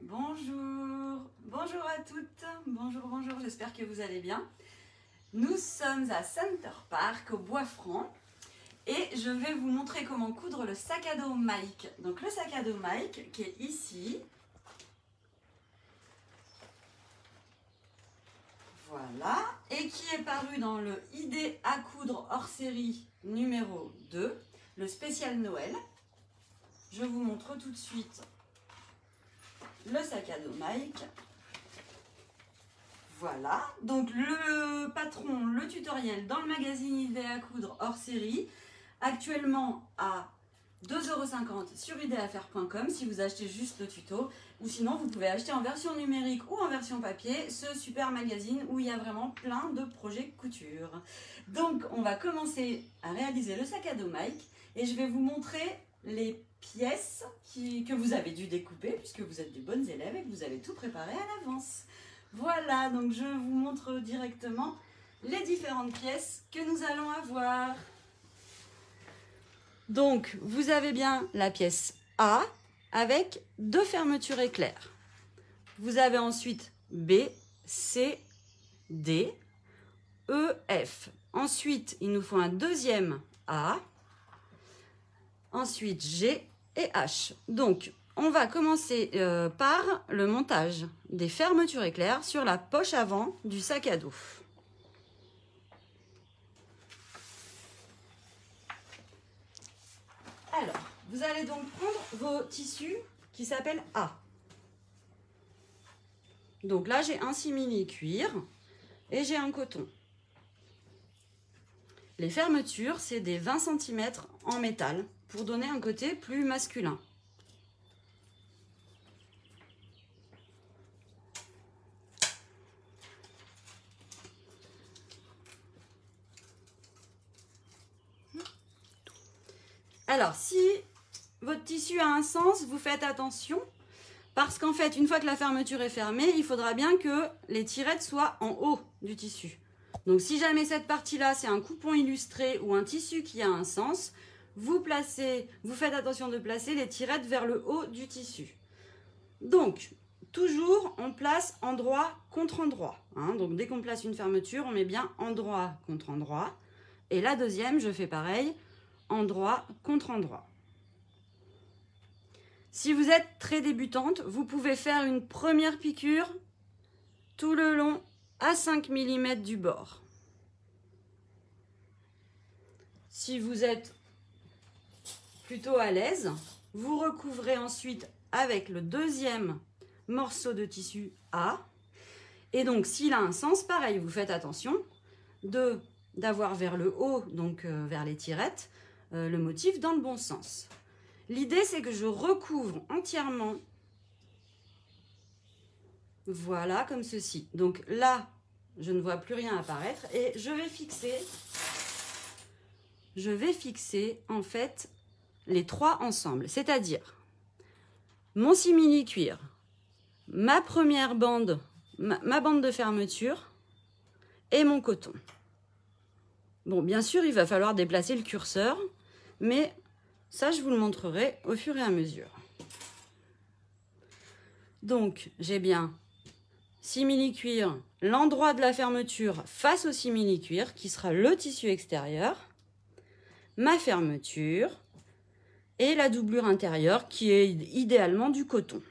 Bonjour, bonjour à toutes, bonjour, j'espère que vous allez bien. Nous sommes à Center Park au Bois-Franc et je vais vous montrer comment coudre le sac à dos Mike. Donc le sac à dos Mike qui est ici. Voilà, et qui est paru dans le Idée à coudre hors série numéro 2, le spécial Noël. Je vous montre tout de suite le sac à dos Mike. Voilà, donc le patron, le tutoriel dans le magazine Idée à coudre hors série, actuellement à 2,50 € sur ideafaire.com si vous achetez juste le tuto, ou sinon vous pouvez acheter en version numérique ou en version papier ce super magazine où il y a vraiment plein de projets couture. Donc on va commencer à réaliser le sac à dos Mike et je vais vous montrer les pièces que vous avez dû découper puisque vous êtes de bonnes élèves et que vous avez tout préparé à l'avance. Voilà, donc je vous montre directement les différentes pièces que nous allons avoir. Donc, vous avez bien la pièce A avec 2 fermetures éclairs. Vous avez ensuite B, C, D, E, F. Ensuite, il nous faut un deuxième A. Ensuite, G et H. Donc, on va commencer par le montage des fermetures éclairs sur la poche avant du sac à dos. Alors, vous allez donc prendre vos tissus qui s'appellent A. Donc là, j'ai un simili cuir et j'ai un coton. Les fermetures, c'est des 20 cm en métal pour donner un côté plus masculin. Alors, si votre tissu a un sens, vous faites attention parce qu'en fait, une fois que la fermeture est fermée, il faudra bien que les tirettes soient en haut du tissu. Donc, si jamais cette partie-là, c'est un coupon illustré ou un tissu qui a un sens, vous faites attention de placer les tirettes vers le haut du tissu. Donc, toujours, on place endroit contre endroit. Donc, dès qu'on place une fermeture, on met bien endroit contre endroit. Et la deuxième, je fais pareil. Endroit contre endroit. Si vous êtes très débutante, vous pouvez faire une première piqûre tout le long à 5 mm du bord. Si vous êtes plutôt à l'aise, vous recouvrez ensuite avec le deuxième morceau de tissu A. Et donc, s'il a un sens, pareil, vous faites attention d'avoir vers le haut, donc vers les tirettes, le motif dans le bon sens. L'idée, c'est que je recouvre entièrement, voilà, comme ceci. Donc là, je ne vois plus rien apparaître et je vais fixer en fait les 3 ensemble, c'est-à-dire mon simili cuir, ma première bande, ma bande de fermeture et mon coton. Bon, bien sûr, il va falloir déplacer le curseur, mais ça, je vous le montrerai au fur et à mesure. Donc, j'ai bien simili cuir, l'endroit de la fermeture face au simili cuir, qui sera le tissu extérieur, ma fermeture et la doublure intérieure, qui est idéalement du coton.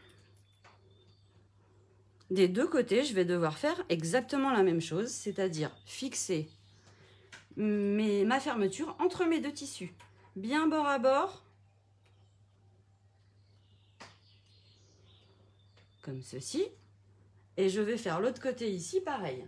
Des deux côtés, je vais devoir faire exactement la même chose, c'est-à-dire fixer ma fermeture entre mes 2 tissus, bien bord à bord, comme ceci, et je vais faire l'autre côté ici, pareil.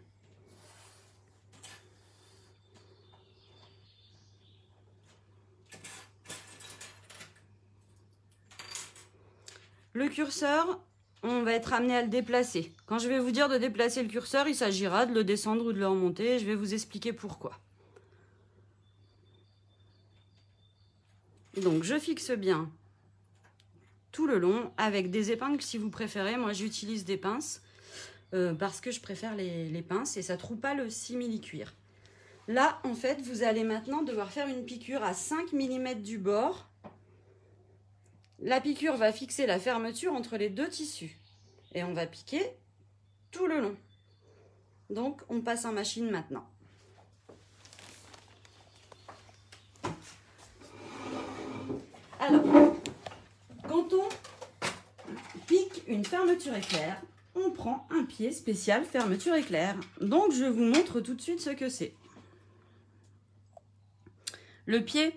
Le curseur, on va être amené à le déplacer. Quand je vais vous dire de déplacer le curseur, il s'agira de le descendre ou de le remonter, et je vais vous expliquer pourquoi. Donc, je fixe bien tout le long avec des épingles si vous préférez. Moi, j'utilise des pinces parce que je préfère les pinces et ça ne troue pas le simili cuir. Là, en fait, vous allez maintenant devoir faire une piqûre à 5 mm du bord. La piqûre va fixer la fermeture entre les 2 tissus. Et on va piquer tout le long. Donc, on passe en machine maintenant. Alors, quand on pique une fermeture éclair, on prend un pied spécial fermeture éclair. Donc, je vous montre tout de suite ce que c'est. Le pied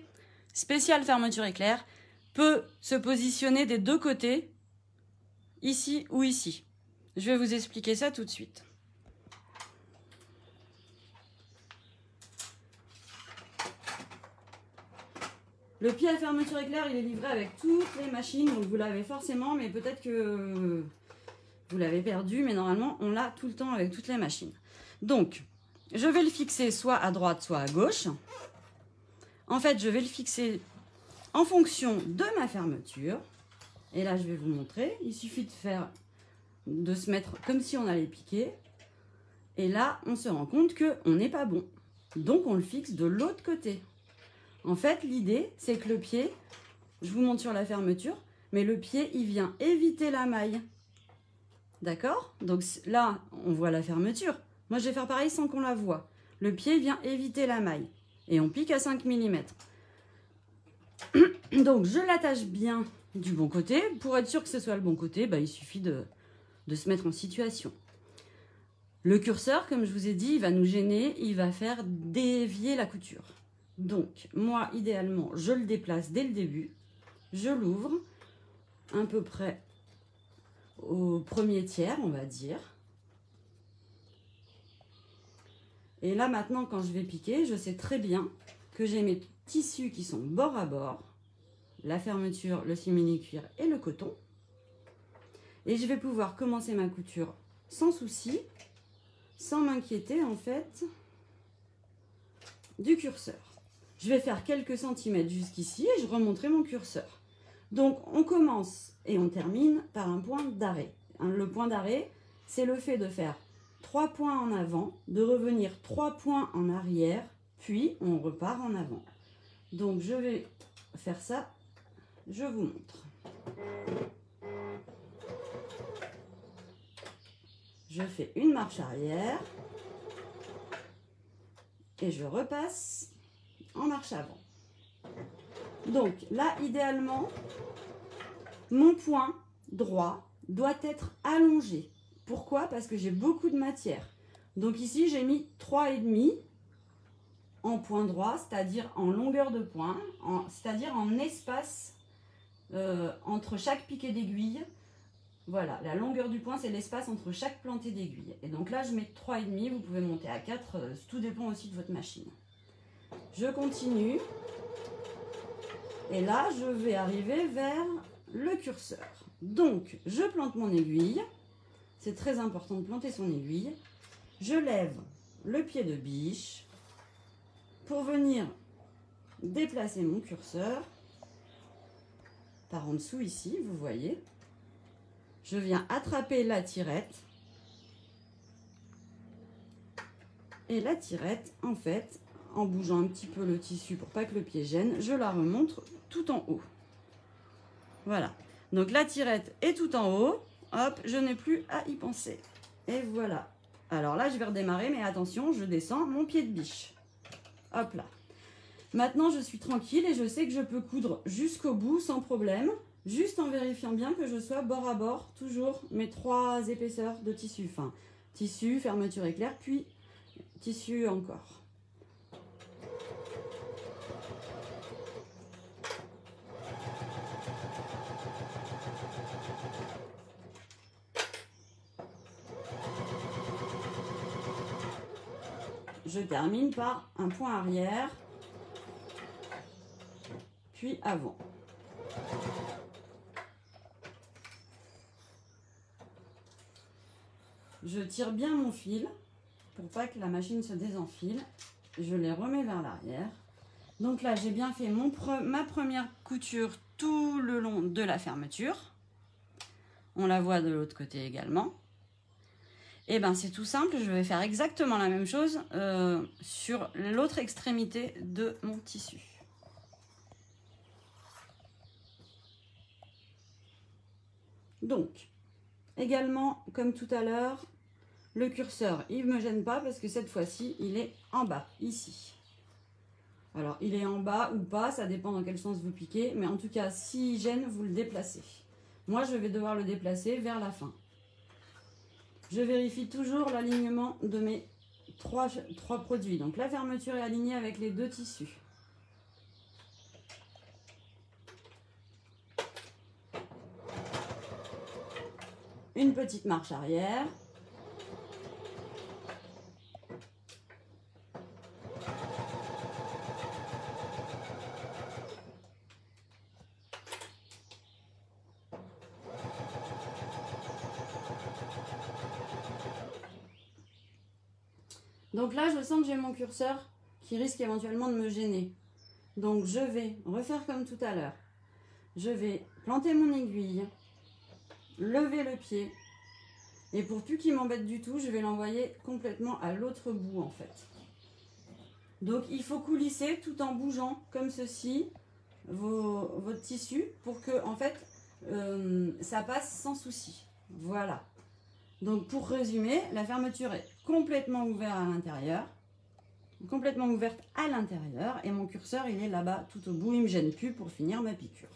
spécial fermeture éclair peut se positionner des deux côtés, ici ou ici. Je vais vous expliquer ça tout de suite. Le pied à fermeture éclair, il est livré avec toutes les machines, donc vous l'avez forcément, mais peut-être que vous l'avez perdu, mais normalement, on l'a tout le temps avec toutes les machines. Donc, je vais le fixer soit à droite, soit à gauche. En fait, je vais le fixer en fonction de ma fermeture. Et là, je vais vous montrer. Il suffit de se mettre comme si on allait piquer. Et là, on se rend compte qu'on n'est pas bon. Donc, on le fixe de l'autre côté. En fait, l'idée, c'est que le pied, je vous montre sur la fermeture, mais le pied, il vient éviter la maille. D'accord? Donc là, on voit la fermeture. Moi, je vais faire pareil sans qu'on la voie. Le pied vient éviter la maille. Et on pique à 5 mm. Donc, je l'attache bien du bon côté. Pour être sûr que ce soit le bon côté, bah, il suffit de se mettre en situation. Le curseur, comme je vous ai dit, il va nous gêner. Il va faire dévier la couture. Donc, moi, idéalement, je le déplace dès le début. Je l'ouvre à peu près au premier tiers, on va dire. Et là, maintenant, quand je vais piquer, je sais très bien que j'ai mes tissus qui sont bord à bord. La fermeture, le simili-cuir et le coton. Et je vais pouvoir commencer ma couture sans souci, sans m'inquiéter, en fait, du curseur. Je vais faire quelques centimètres jusqu'ici et je remonterai mon curseur. Donc, on commence et on termine par un point d'arrêt. Le point d'arrêt, c'est le fait de faire 3 points en avant, de revenir 3 points en arrière, puis on repart en avant. Donc, je vais faire ça, je vous montre. Je fais une marche arrière et je repasse en marche avant. Donc là, idéalement, mon point droit doit être allongé. Pourquoi? Parce que j'ai beaucoup de matière. Donc ici, j'ai mis 3,5 en point droit, c'est-à-dire en longueur de point, c'est-à-dire en espace entre chaque piquet d'aiguille. Voilà, la longueur du point, c'est l'espace entre chaque plantée d'aiguille. Et donc là, je mets 3,5, vous pouvez monter à 4, tout dépend aussi de votre machine. Je continue. Et là, je vais arriver vers le curseur. Donc, je plante mon aiguille. C'est très important de planter son aiguille. Je lève le pied de biche pour venir déplacer mon curseur par en dessous ici, vous voyez. Je viens attraper la tirette. Et la tirette, en fait, en bougeant un petit peu le tissu pour pas que le pied gêne, je la remonte tout en haut. Voilà. Donc la tirette est tout en haut. Hop, je n'ai plus à y penser. Et voilà. Alors là, je vais redémarrer, mais attention, je descends mon pied de biche. Hop là. Maintenant, je suis tranquille et je sais que je peux coudre jusqu'au bout sans problème, juste en vérifiant bien que je sois bord à bord, toujours mes 3 épaisseurs de tissu. Enfin, tissu, fermeture éclair, puis tissu encore. Je termine par un point arrière, puis avant. Je tire bien mon fil pour pas que la machine se désenfile. Je les remets vers l'arrière. Donc là, j'ai bien fait ma première couture tout le long de la fermeture. On la voit de l'autre côté également. Et bien c'est tout simple, je vais faire exactement la même chose sur l'autre extrémité de mon tissu. Donc, également, comme tout à l'heure, le curseur, il ne me gêne pas parce que cette fois-ci, il est en bas, ici. Alors, il est en bas ou pas, ça dépend dans quel sens vous piquez. Mais en tout cas, s'il gêne, vous le déplacez. Moi, je vais devoir le déplacer vers la fin. Je vérifie toujours l'alignement de mes trois produits. Donc, la fermeture est alignée avec les deux tissus. Une petite marche arrière. Donc là, je sens que j'ai mon curseur qui risque éventuellement de me gêner. Donc je vais refaire comme tout à l'heure. Je vais planter mon aiguille, lever le pied. Et pour plus qu'il m'embête du tout, je vais l'envoyer complètement à l'autre bout en fait. Donc il faut coulisser tout en bougeant comme ceci votre tissu pour que en fait ça passe sans souci. Voilà. Donc pour résumer, la fermeture est complètement ouverte à l'intérieur. Complètement ouverte à l'intérieur. Et mon curseur il est là-bas tout au bout. Il ne me gêne plus pour finir ma piqûre.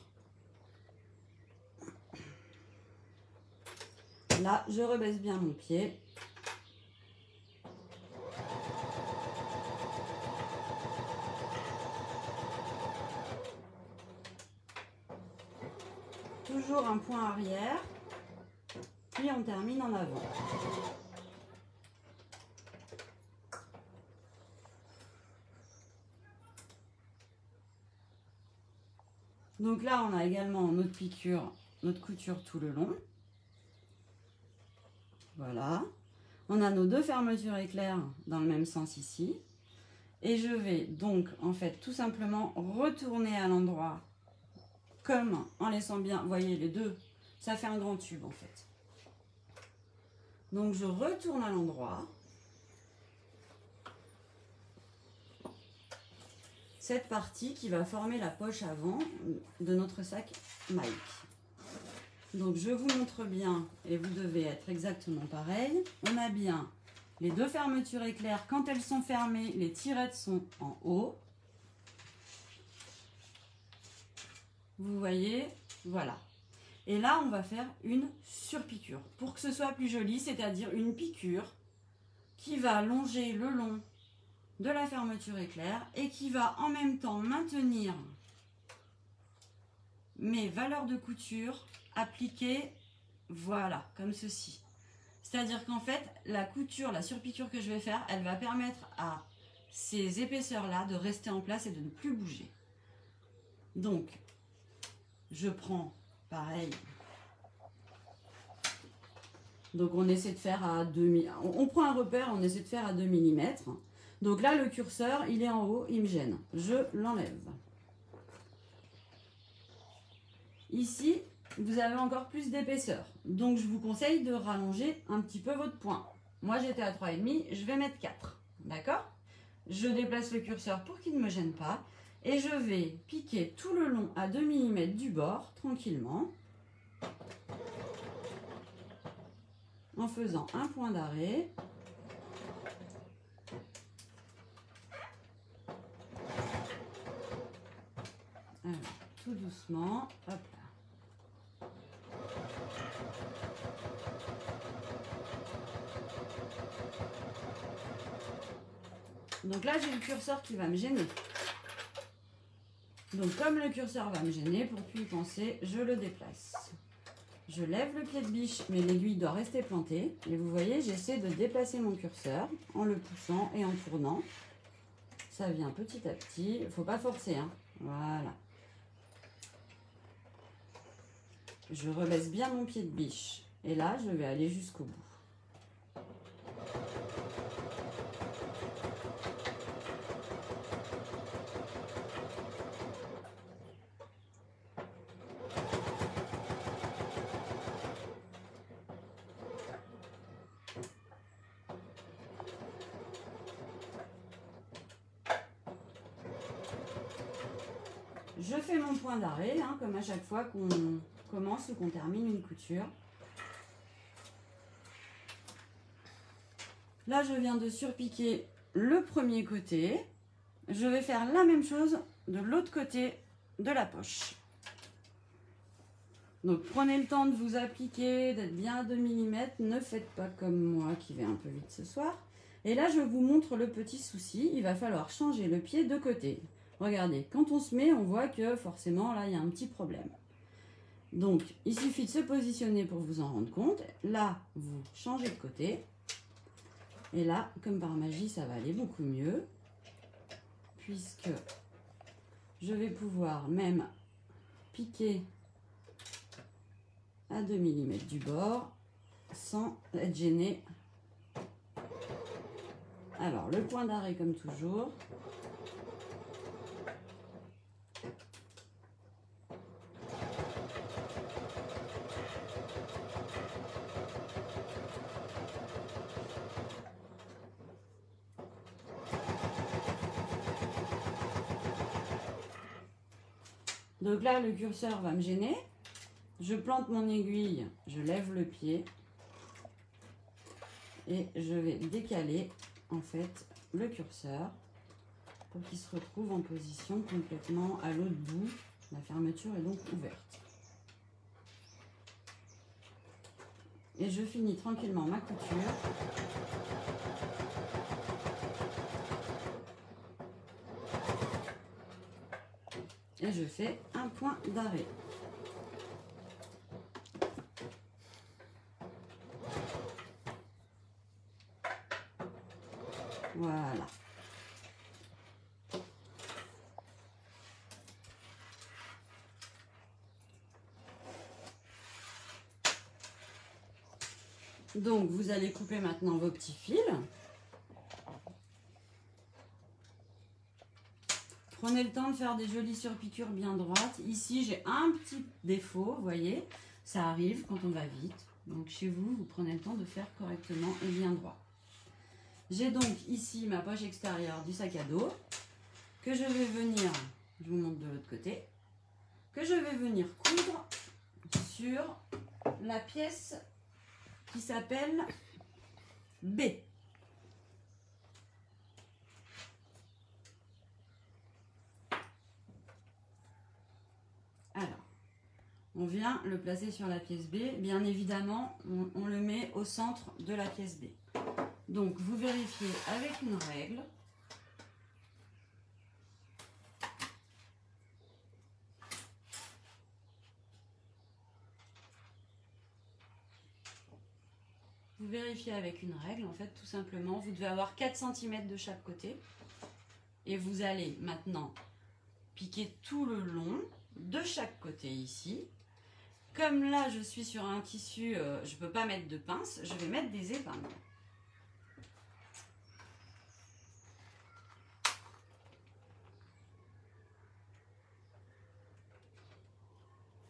Là, je rebaisse bien mon pied. Toujours un point arrière. Puis on termine en avant. Donc là, on a également notre piqûre, notre couture tout le long. Voilà. On a nos deux fermetures éclairs dans le même sens ici. Et je vais donc, en fait, tout simplement retourner à l'endroit comme en laissant bien, vous voyez les deux, ça fait un grand tube en fait. Donc je retourne à l'endroit. Cette partie qui va former la poche avant de notre sac Mike. Donc je vous montre bien et vous devez être exactement pareil. On a bien les deux fermetures éclairs. Quand elles sont fermées, les tirettes sont en haut. Vous voyez, voilà. Et là, on va faire une surpiqûre pour que ce soit plus joli, c'est-à-dire une piqûre qui va longer le long de la fermeture éclair et qui va en même temps maintenir mes valeurs de couture appliquées, voilà, comme ceci. C'est-à-dire qu'en fait, la couture, la surpiqûre que je vais faire, elle va permettre à ces épaisseurs-là de rester en place et de ne plus bouger. Donc, je prends pareil. Donc, on essaie de faire à 2 mm. On prend un repère, on essaie de faire à 2 mm. Donc là, le curseur, il est en haut, il me gêne. Je l'enlève. Ici, vous avez encore plus d'épaisseur. Donc, je vous conseille de rallonger un petit peu votre point. Moi, j'étais à 3,5, je vais mettre 4. D'accord? Je déplace le curseur pour qu'il ne me gêne pas. Et je vais piquer tout le long à 2 mm du bord, tranquillement. En faisant un point d'arrêt. Alors, tout doucement, hop là. Donc là, j'ai le curseur qui va me gêner. Donc comme le curseur va me gêner, pour plus y penser, je le déplace. Je lève le pied de biche, mais l'aiguille doit rester plantée. Et vous voyez, j'essaie de déplacer mon curseur en le poussant et en tournant. Ça vient petit à petit. Il ne faut pas forcer, hein. Voilà. Je rebaisse bien mon pied de biche. Et là, je vais aller jusqu'au bout. Je fais mon point d'arrêt, hein, comme à chaque fois qu'on commence ou qu'on termine une couture. Là, je viens de surpiquer le premier côté. Je vais faire la même chose de l'autre côté de la poche. Donc, prenez le temps de vous appliquer, d'être bien à 2 mm. Ne faites pas comme moi qui vais un peu vite ce soir. Et là, je vous montre le petit souci. Il va falloir changer le pied de côté. Regardez, quand on se met, on voit que forcément, là, il y a un petit problème. Donc, il suffit de se positionner pour vous en rendre compte. Là, vous changez de côté. Et là, comme par magie, ça va aller beaucoup mieux. Puisque je vais pouvoir même piquer à 2 mm du bord sans être gêné. Alors, le point d'arrêt comme toujours. Donc là, le curseur va me gêner. Je plante mon aiguille, je lève le pied et je vais décaler en fait le curseur pour qu'il se retrouve en position complètement à l'autre bout. La fermeture est donc ouverte. Et je finis tranquillement ma couture. Et je fais un point d'arrêt. Voilà. Donc, vous allez couper maintenant vos petits fils. Prenez le temps de faire des jolies surpiqûres bien droites. Ici, j'ai un petit défaut, vous voyez. Ça arrive quand on va vite. Donc, chez vous, vous prenez le temps de faire correctement et bien droit. J'ai donc ici ma poche extérieure du sac à dos que je vais venir, je vous montre de l'autre côté, que je vais venir coudre sur la pièce qui s'appelle B. Alors, on vient le placer sur la pièce B. Bien évidemment, on le met au centre de la pièce B. Donc, vous vérifiez avec une règle. Vous vérifiez avec une règle, en fait, tout simplement. Vous devez avoir 4 cm de chaque côté. Et vous allez maintenant piquer tout le long de chaque côté ici. Comme là, je suis sur un tissu, je ne peux pas mettre de pince, je vais mettre des épingles.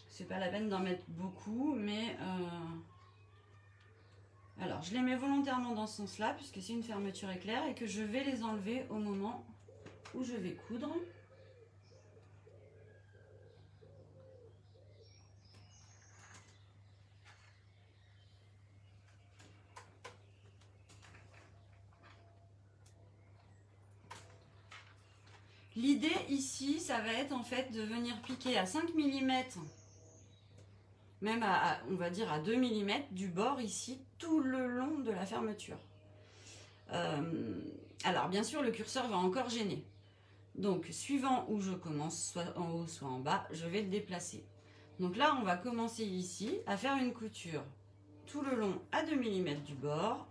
C'est pas la peine d'en mettre beaucoup, mais alors je les mets volontairement dans ce sens-là puisque c'est une fermeture éclair et que je vais les enlever au moment où je vais coudre. L'idée ici, ça va être en fait de venir piquer à 5 mm, même on va dire à 2 mm du bord ici, tout le long de la fermeture. Alors bien sûr, le curseur va encore gêner. Donc suivant où je commence, soit en haut, soit en bas, je vais le déplacer. Donc là, on va commencer ici à faire une couture tout le long à 2 mm du bord.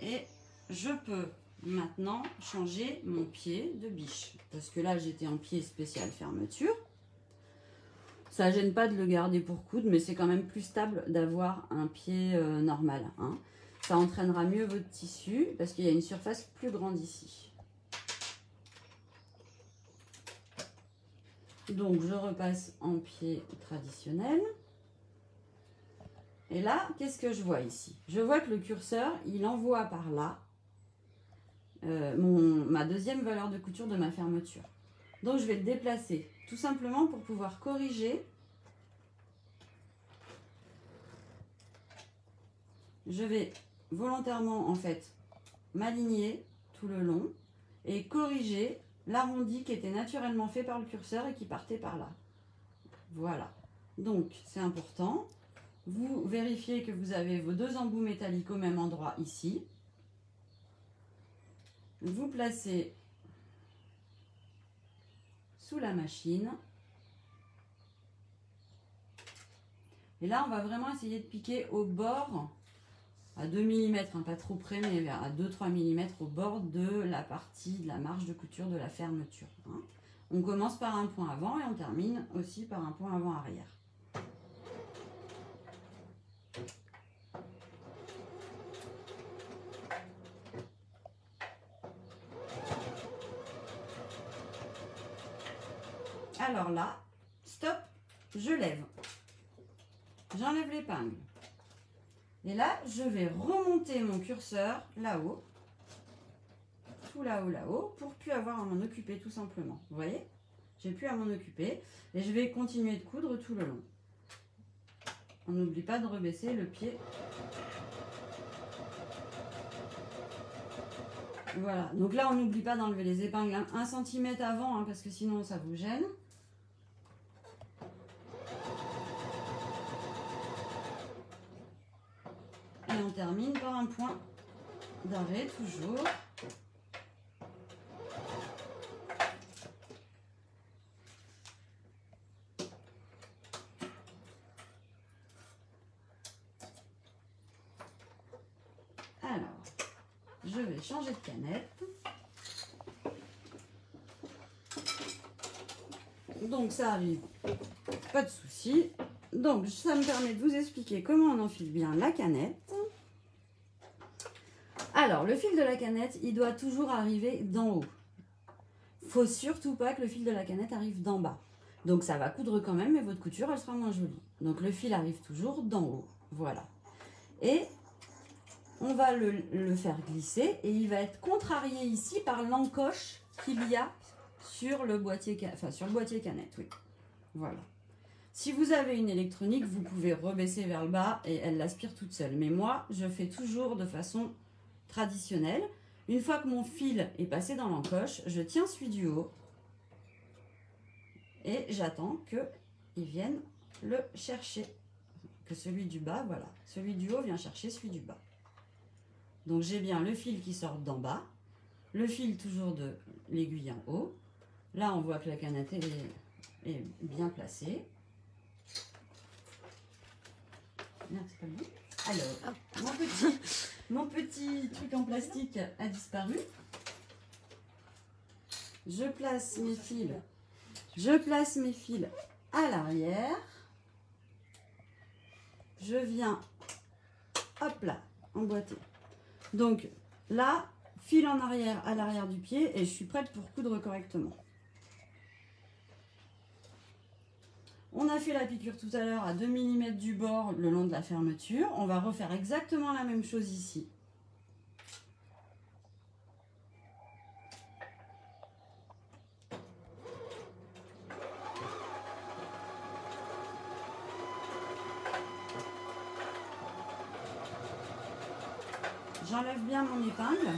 Et je peux maintenant changer mon pied de biche. Parce que là, j'étais en pied spécial fermeture. Ça gêne pas de le garder pour coudre, mais c'est quand même plus stable d'avoir un pied normal. Hein. Ça entraînera mieux votre tissu parce qu'il y a une surface plus grande ici. Donc, je repasse en pied traditionnel. Et là, qu'est-ce que je vois ici? Je vois que le curseur, il envoie par là ma deuxième valeur de couture de ma fermeture. Donc, je vais le déplacer tout simplement pour pouvoir corriger. Je vais volontairement, en fait, m'aligner tout le long et corriger l'arrondi qui était naturellement fait par le curseur et qui partait par là. Voilà. Donc, c'est important. Vous vérifiez que vous avez vos 2 embouts métalliques au même endroit ici. Vous placez sous la machine. Et là, on va vraiment essayer de piquer au bord, à 2 mm, hein, pas trop près, mais à 2-3 mm au bord de la partie de la marge de couture de la fermeture. Hein. On commence par un point avant et on termine aussi par un point avant-arrière. Alors là, stop, je lève. J'enlève l'épingle. Et là, je vais remonter mon curseur là-haut. Tout là-haut, là-haut, pour plus avoir à m'en occuper tout simplement. Vous voyez? J'ai plus à m'en occuper. Et je vais continuer de coudre tout le long. On n'oublie pas de rebaisser le pied. Voilà. Donc là, on n'oublie pas d'enlever les épingles 1 cm avant, hein, parce que sinon, ça vous gêne. Et on termine par un point d'arrêt, toujours. Alors, je vais changer de canette. Donc ça arrive, pas de souci. Donc ça me permet de vous expliquer comment on enfile bien la canette. Alors, le fil de la canette, il doit toujours arriver d'en haut. Faut surtout pas que le fil de la canette arrive d'en bas. Donc ça va coudre quand même, mais votre couture, elle sera moins jolie. Donc le fil arrive toujours d'en haut. Voilà. Et on va le faire glisser et il va être contrarié ici par l'encoche qu'il y a sur le boîtier, sur le boîtier canette. Oui. Voilà. Si vous avez une électronique, vous pouvez rebaisser vers le bas et elle l'aspire toute seule. Mais moi, je fais toujours de façon traditionnelle. Une fois que mon fil est passé dans l'encoche, je tiens celui du haut et j'attends qu'il vienne le chercher. Que celui du bas, voilà. Celui du haut vient chercher celui du bas. Donc j'ai bien le fil qui sort d'en bas, le fil toujours de l'aiguille en haut. Là, on voit que la canette est bien placée. Merde, c'est pas bon. Alors, mon petit truc en plastique a disparu. Je place mes fils à l'arrière. Je viens, hop là, emboîter. Donc là, fil en arrière à l'arrière du pied et je suis prête pour coudre correctement. On a fait la piqûre tout à l'heure à 2 mm du bord le long de la fermeture. On va refaire exactement la même chose ici. J'enlève bien mon épingle.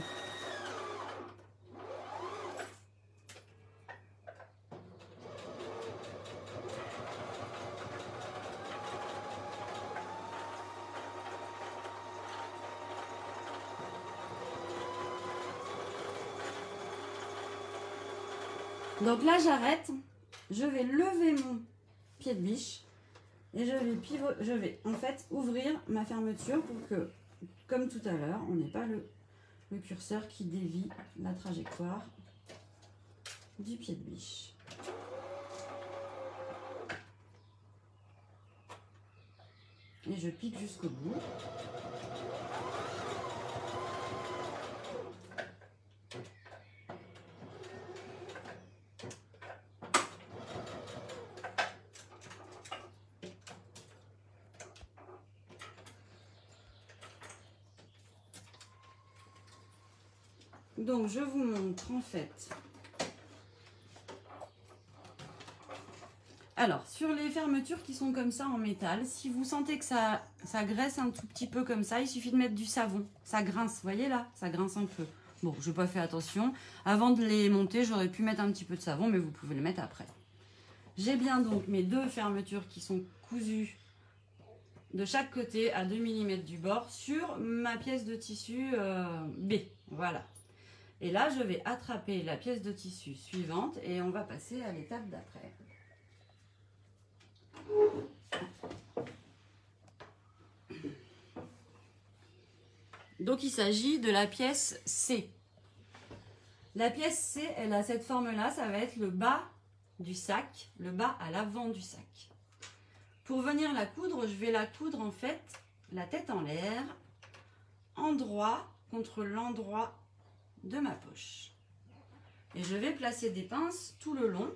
Donc là, j'arrête. Je vais lever mon pied de biche et je vais en fait ouvrir ma fermeture pour que, comme tout à l'heure, on n'ait pas le curseur qui dévie la trajectoire du pied de biche. Et je pique jusqu'au bout. Donc je vous montre en fait Alors, sur les fermetures qui sont comme ça en métal, si vous sentez que ça graisse un tout petit peu comme ça, il suffit de mettre du savon. Ça grince, vous voyez là, ça grince un peu. Bon, je n'ai pas fait attention. Avant de les monter, j'aurais pu mettre un petit peu de savon, mais vous pouvez le mettre après. J'ai bien donc mes deux fermetures qui sont cousues de chaque côté à 2 mm du bord sur ma pièce de tissu B. Voilà. Et là, je vais attraper la pièce de tissu suivante et on va passer à l'étape d'après. Donc il s'agit de la pièce C. La pièce C, elle a cette forme-là, ça va être le bas du sac, le bas à l'avant du sac. Pour venir la coudre, je vais la coudre en fait la tête en l'air, endroit contre l'endroit de ma poche. Et je vais placer des pinces tout le long.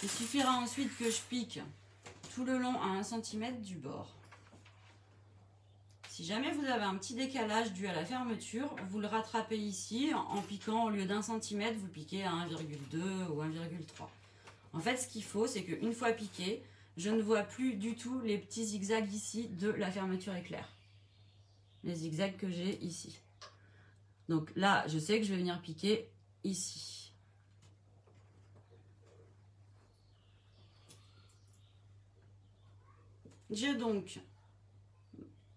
Il suffira ensuite que je pique tout le long à 1 cm du bord. Si jamais vous avez un petit décalage dû à la fermeture, vous le rattrapez ici en piquant au lieu d'1 cm, vous piquez à 1,2 ou 1,3. En fait, ce qu'il faut, c'est qu'une fois piqué, je ne vois plus du tout les petits zigzags ici de la fermeture éclair. Les zigzags que j'ai ici. Donc là, je sais que je vais venir piquer ici. J'ai donc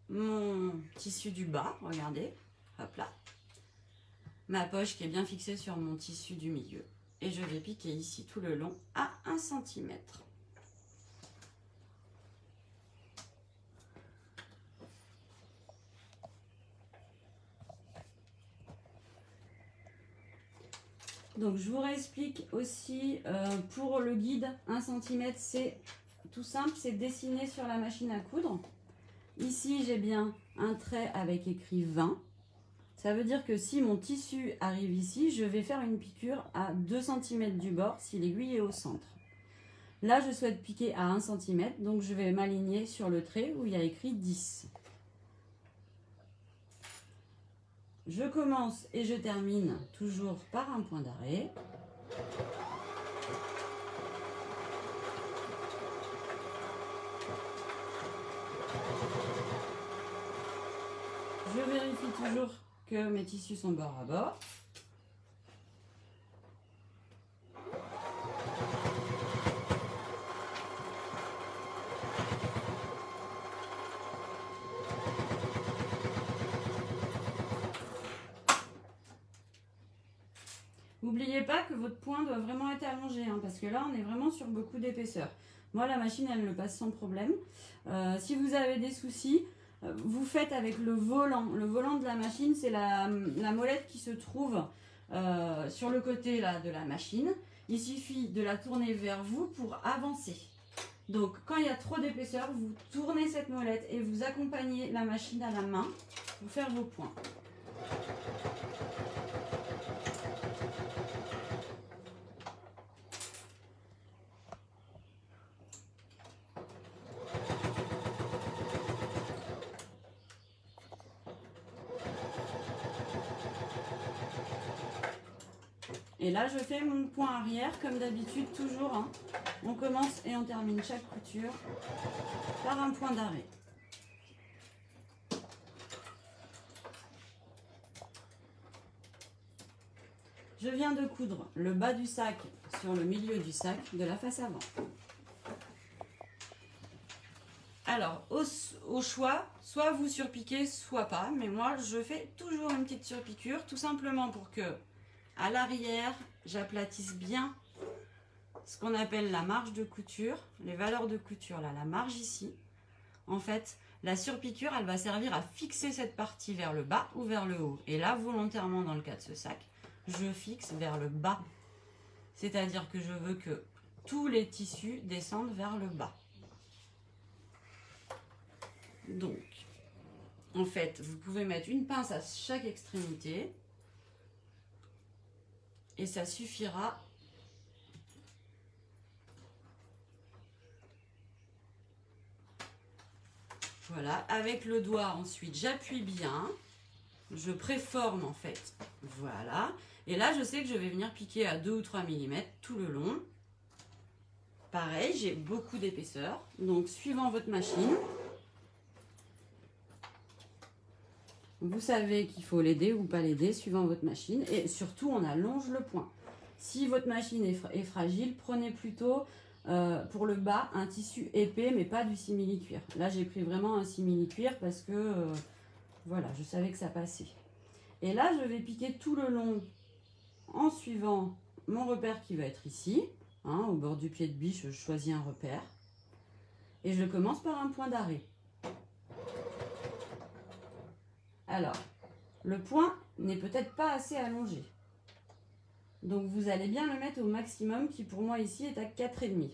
mon tissu du bas, regardez, hop là. Ma poche qui est bien fixée sur mon tissu du milieu. Et je vais piquer ici tout le long à 1 cm. Donc je vous réexplique aussi pour le guide 1 cm, c'est tout simple, c'est dessiné sur la machine à coudre. Ici j'ai bien un trait avec écrit 20. Ça veut dire que si mon tissu arrive ici, je vais faire une piqûre à 2 cm du bord si l'aiguille est au centre. Là je souhaite piquer à 1 cm, donc je vais m'aligner sur le trait où il y a écrit 10. Je commence et je termine toujours par un point d'arrêt. Je vérifie toujours que mes tissus sont bord à bord. N'oubliez pas que votre point doit vraiment être allongé, hein, parce que là on est vraiment sur beaucoup d'épaisseur. Moi la machine elle le passe sans problème. Si vous avez des soucis, vous faites avec le volant. Le volant de la machine, c'est la molette qui se trouve sur le côté là, de la machine. Il suffit de la tourner vers vous pour avancer. Donc quand il y a trop d'épaisseur, vous tournez cette molette et vous accompagnez la machine à la main pour faire vos points. Et là, je fais mon point arrière, comme d'habitude, toujours. Hein. On commence et on termine chaque couture par un point d'arrêt. Je viens de coudre le bas du sac sur le milieu du sac de la face avant. Alors, au choix, soit vous surpiquez, soit pas. Mais moi, je fais toujours une petite surpiqûre, tout simplement pour que à l'arrière, j'aplatisse bien ce qu'on appelle la marge de couture, les valeurs de couture, là, la marge ici. En fait, la surpiqûre, elle va servir à fixer cette partie vers le bas ou vers le haut. Et là, volontairement, dans le cas de ce sac, je fixe vers le bas. C'est-à-dire que je veux que tous les tissus descendent vers le bas. Donc, en fait, vous pouvez mettre une pince à chaque extrémité. Et ça suffira voilà, avec le doigt ensuite j'appuie bien, je préforme en fait, voilà, Et là, je sais que je vais venir piquer à 2 ou 3 mm tout le long. Pareil, j'ai beaucoup d'épaisseur. Donc, suivant votre machine, vous savez qu'il faut l'aider ou pas l'aider, suivant votre machine. Et surtout, on allonge le point. Si votre machine est fragile, prenez plutôt pour le bas un tissu épais, mais pas du simili-cuir. Là, j'ai pris vraiment un simili-cuir parce que, voilà, je savais que ça passait. Et là, je vais piquer tout le long en suivant mon repère qui va être ici. Hein, au bord du pied de biche, je choisis un repère. Et je commence par un point d'arrêt. Alors, le point n'est peut-être pas assez allongé. Donc, vous allez bien le mettre au maximum qui, pour moi, ici, est à 4,5.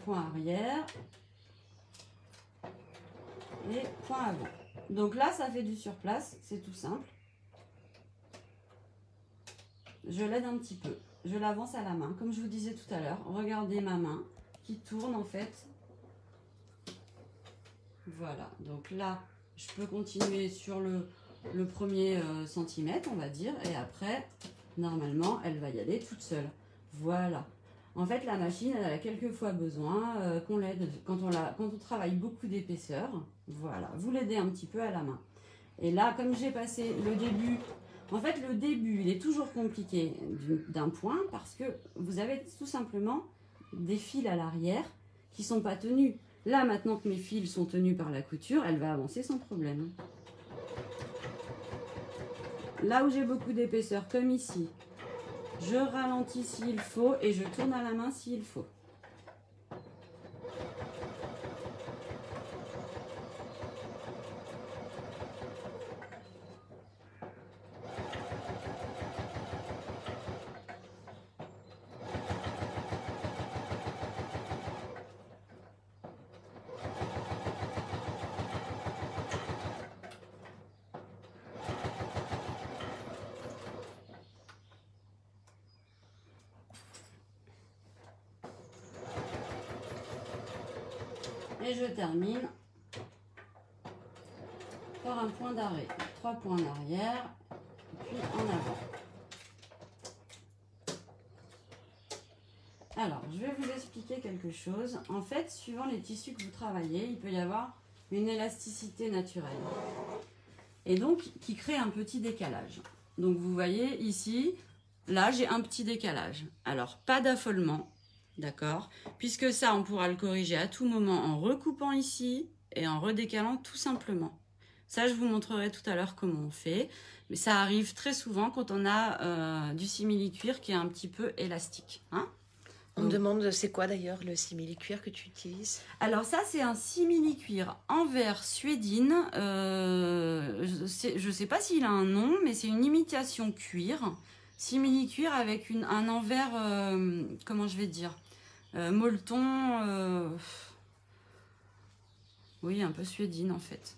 Point arrière. Et point avant. Donc là, ça fait du surplace, c'est tout simple. Je l'aide un petit peu, je l'avance à la main. Comme je vous disais tout à l'heure, regardez ma main qui tourne en fait. Voilà, donc là, je peux continuer sur le premier centimètre, on va dire. Et après, normalement, elle va y aller toute seule. Voilà. En fait, la machine, elle a quelquefois besoin qu'on l'aide quand on travaille beaucoup d'épaisseur. Voilà, vous l'aidez un petit peu à la main. Et là, comme j'ai passé le début... En fait, le début, il est toujours compliqué d'un point parce que vous avez tout simplement des fils à l'arrière qui ne sont pas tenus. Là, maintenant que mes fils sont tenus par la couture, elle va avancer sans problème. Là où j'ai beaucoup d'épaisseur, comme ici, je ralentis s'il faut et je tourne à la main s'il faut. Et je termine par un point d'arrêt. 3 points en arrière, puis en avant. Alors, je vais vous expliquer quelque chose. En fait, suivant les tissus que vous travaillez, il peut y avoir une élasticité naturelle. Et donc, qui crée un petit décalage. Donc, vous voyez ici, là, j'ai un petit décalage. Alors, pas d'affolement. D'accord? Puisque ça, on pourra le corriger à tout moment en recoupant ici et en redécalant tout simplement. Ça, je vous montrerai tout à l'heure comment on fait. Mais ça arrive très souvent quand on a du simili-cuir qui est un petit peu élastique. Hein? On me demande c'est quoi d'ailleurs le simili-cuir que tu utilises? Alors ça, c'est un simili-cuir envers suédine. Je ne sais pas s'il a un nom, mais c'est une imitation cuir. Simili-cuir avec un envers, comment je vais dire, molleton, oui, un peu suédine en fait.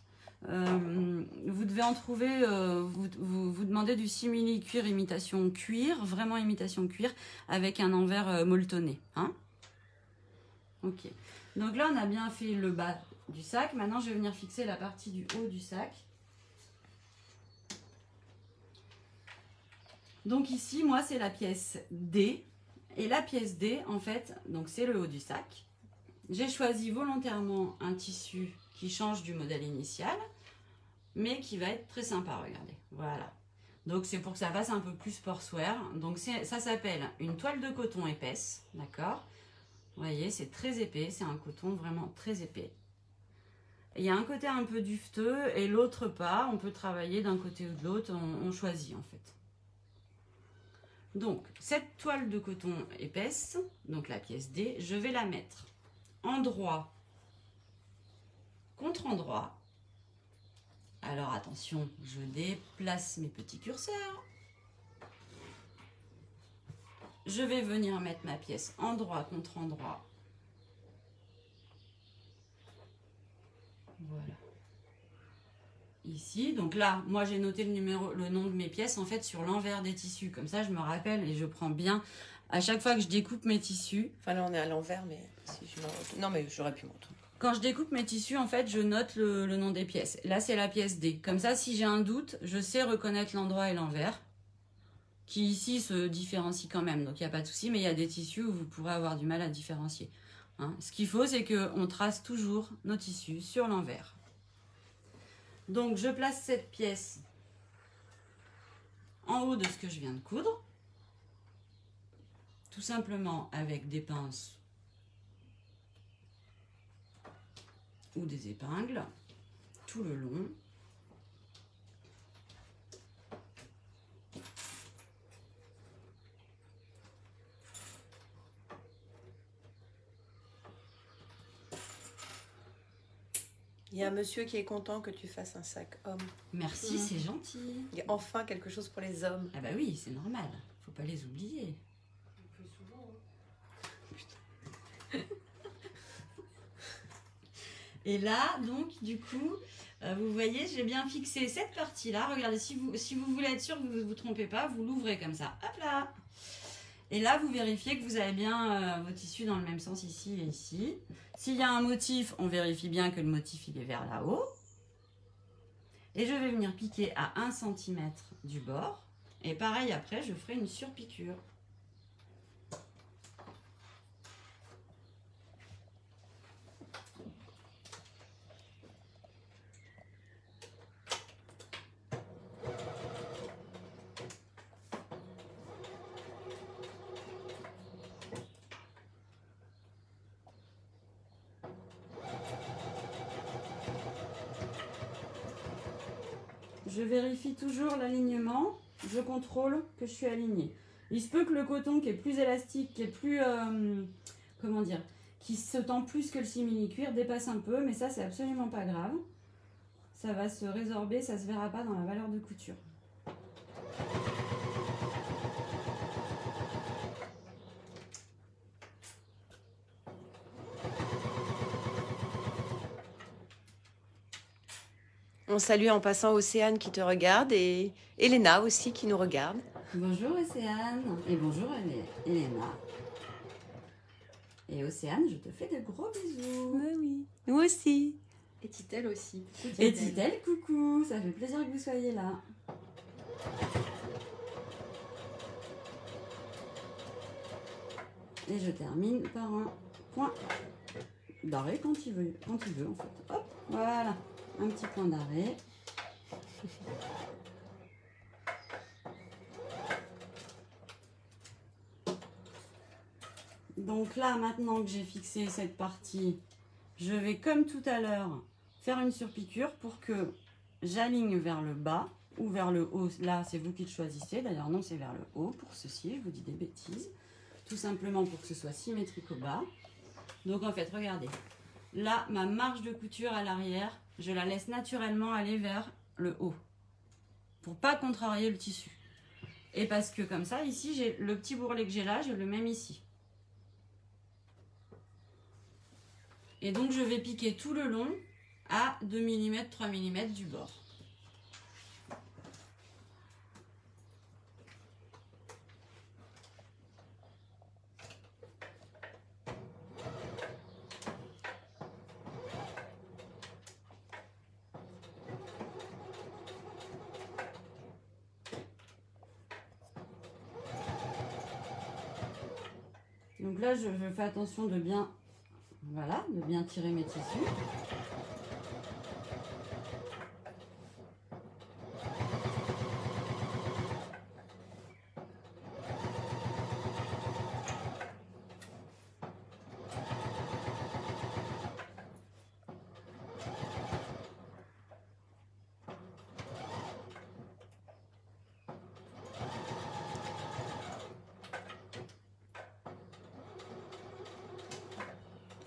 Vous devez en trouver, vous demandez du simili-cuir imitation cuir, vraiment imitation cuir, avec un envers molletonné. Hein? Ok. Donc là, on a bien fait le bas du sac. Maintenant, je vais venir fixer la partie du haut du sac. Donc ici, moi, c'est la pièce D. Et la pièce D, en fait, donc c'est le haut du sac. J'ai choisi volontairement un tissu qui change du modèle initial, mais qui va être très sympa, regardez. Voilà. Donc c'est pour que ça fasse un peu plus sportswear. Donc ça s'appelle une toile de coton épaisse, d'accord? Vous voyez, c'est très épais, c'est un coton vraiment très épais. Il y a un côté un peu duveteux et l'autre pas. On peut travailler d'un côté ou de l'autre, on choisit en fait. Donc, cette toile de coton épaisse, donc la pièce D, je vais la mettre endroit contre endroit. Alors attention, je déplace mes petits curseurs. Je vais venir mettre ma pièce endroit contre endroit. Voilà. Ici, donc là, moi j'ai noté le nom de mes pièces en fait sur l'envers des tissus. Comme ça, je me rappelle et je prends bien à chaque fois que je découpe mes tissus. Enfin là, on est à l'envers, mais si je me... Non, mais j'aurais pu m'entendre. Quand je découpe mes tissus, en fait, je note le nom des pièces. Là, c'est la pièce D. Comme ça, si j'ai un doute, je sais reconnaître l'endroit et l'envers, qui ici se différencient quand même. Donc, il n'y a pas de souci, mais il y a des tissus où vous pourrez avoir du mal à différencier. Hein. Ce qu'il faut, c'est qu'on trace toujours nos tissus sur l'envers. Donc, je place cette pièce en haut de ce que je viens de coudre, tout simplement avec des pinces ou des épingles tout le long. Il y a un monsieur qui est content que tu fasses un sac homme. Merci, c'est gentil. Il y a enfin quelque chose pour les hommes. Ah bah oui, c'est normal. Faut pas les oublier. Et là, donc, du coup, vous voyez, j'ai bien fixé cette partie-là. Regardez, si vous voulez être sûr que vous ne vous trompez pas, vous l'ouvrez comme ça. Hop là. Et là, vous vérifiez que vous avez bien vos tissus dans le même sens ici et ici. S'il y a un motif, on vérifie bien que le motif, il est vers là-haut. Et je vais venir piquer à 1 cm du bord. Et pareil, après, je ferai une surpiqûre. Je vérifie toujours l'alignement, je contrôle que je suis alignée. Il se peut que le coton qui est plus élastique, qui est plus, comment dire, qui se tend plus que le simili-cuir dépasse un peu, mais ça c'est absolument pas grave. Ça va se résorber, ça se verra pas dans la valeur de couture. On salue en passant Océane qui te regarde et Elena aussi qui nous regarde. Bonjour Océane et bonjour Elena. Et Océane, je te fais de gros bisous. Oui, nous aussi. Et Titel aussi. Et Titel, coucou, ça fait plaisir que vous soyez là. Et je termine par un point d'arrêt quand il veut en fait. Hop, voilà, un petit point d'arrêt. Donc là, maintenant que j'ai fixé cette partie, je vais comme tout à l'heure faire une surpiqûre pour que j'aligne vers le bas ou vers le haut. Là, c'est vous qui le choisissez. D'ailleurs, non, c'est vers le haut pour ceci. Je vous dis des bêtises. Tout simplement pour que ce soit symétrique au bas. Donc en fait, regardez. Là, ma marge de couture à l'arrière, je la laisse naturellement aller vers le haut. Pour pas contrarier le tissu. Et parce que comme ça, ici, j'ai le petit bourrelet que j'ai là, je le mets ici. Et donc, je vais piquer tout le long à 2 mm, 3 mm du bord. Donc là, je fais attention de bien, voilà, de bien tirer mes tissus.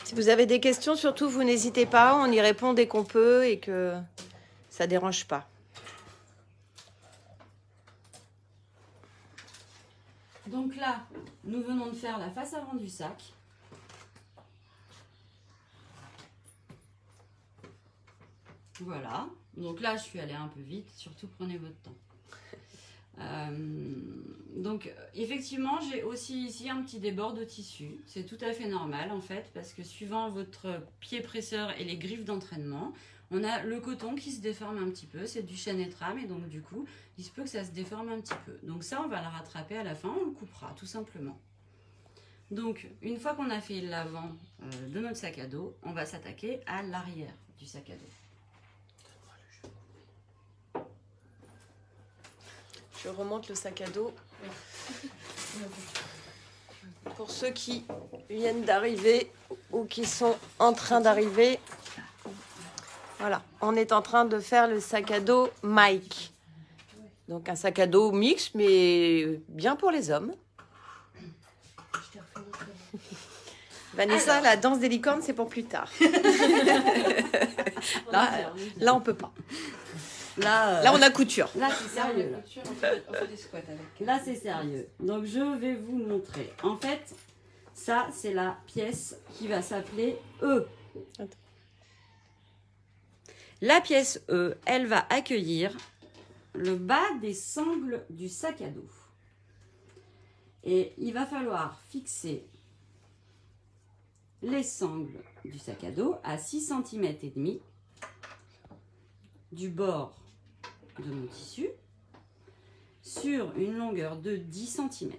Si vous avez des questions, surtout, vous n'hésitez pas. On y répond dès qu'on peut et que ça ne dérange pas. Donc là, nous venons de faire la face avant du sac. Voilà. Donc là, je suis allée un peu vite. Surtout, prenez votre temps. Donc effectivement, j'ai aussi ici un petit débord de tissu. C'est tout à fait normal en fait, parce que suivant votre pied presseur et les griffes d'entraînement, on a le coton qui se déforme un petit peu, c'est du chêne et trame, et donc du coup, il se peut que ça se déforme un petit peu. Donc ça, on va le rattraper à la fin, on le coupera tout simplement. Donc une fois qu'on a fait l'avant de notre sac à dos, on va s'attaquer à l'arrière du sac à dos. Je remonte le sac à dos. Pour ceux qui viennent d'arriver ou qui sont en train d'arriver, voilà, on est en train de faire le sac à dos Mike. Donc un sac à dos mixte, mais bien pour les hommes. Vanessa, alors, la danse des licornes, c'est pour plus tard. Là, on peut pas. Là, on a couture. Là, c'est sérieux. Là, c'est sérieux. Donc, je vais vous montrer. En fait, ça, c'est la pièce qui va s'appeler E. La pièce E, elle va accueillir le bas des sangles du sac à dos. Et il va falloir fixer les sangles du sac à dos à 6,5 cm du bord de mon tissu sur une longueur de 10 cm.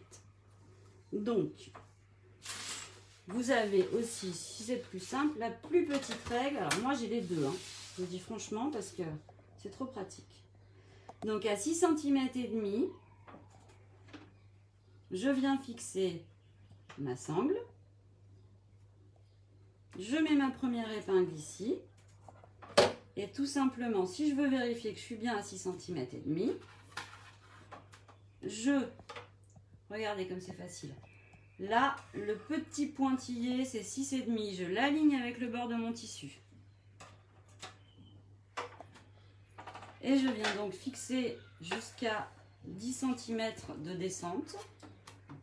Donc, vous avez aussi, si c'est plus simple, la plus petite règle. Alors moi j'ai les deux, hein, je vous dis franchement parce que c'est trop pratique. Donc à 6 cm et demi, je viens fixer ma sangle. Je mets ma première épingle ici. Et tout simplement, si je veux vérifier que je suis bien à 6 cm et demi, regardez comme c'est facile. Là, le petit pointillé, c'est 6,5. Je l'aligne avec le bord de mon tissu. Et je viens donc fixer jusqu'à 10 cm de descente.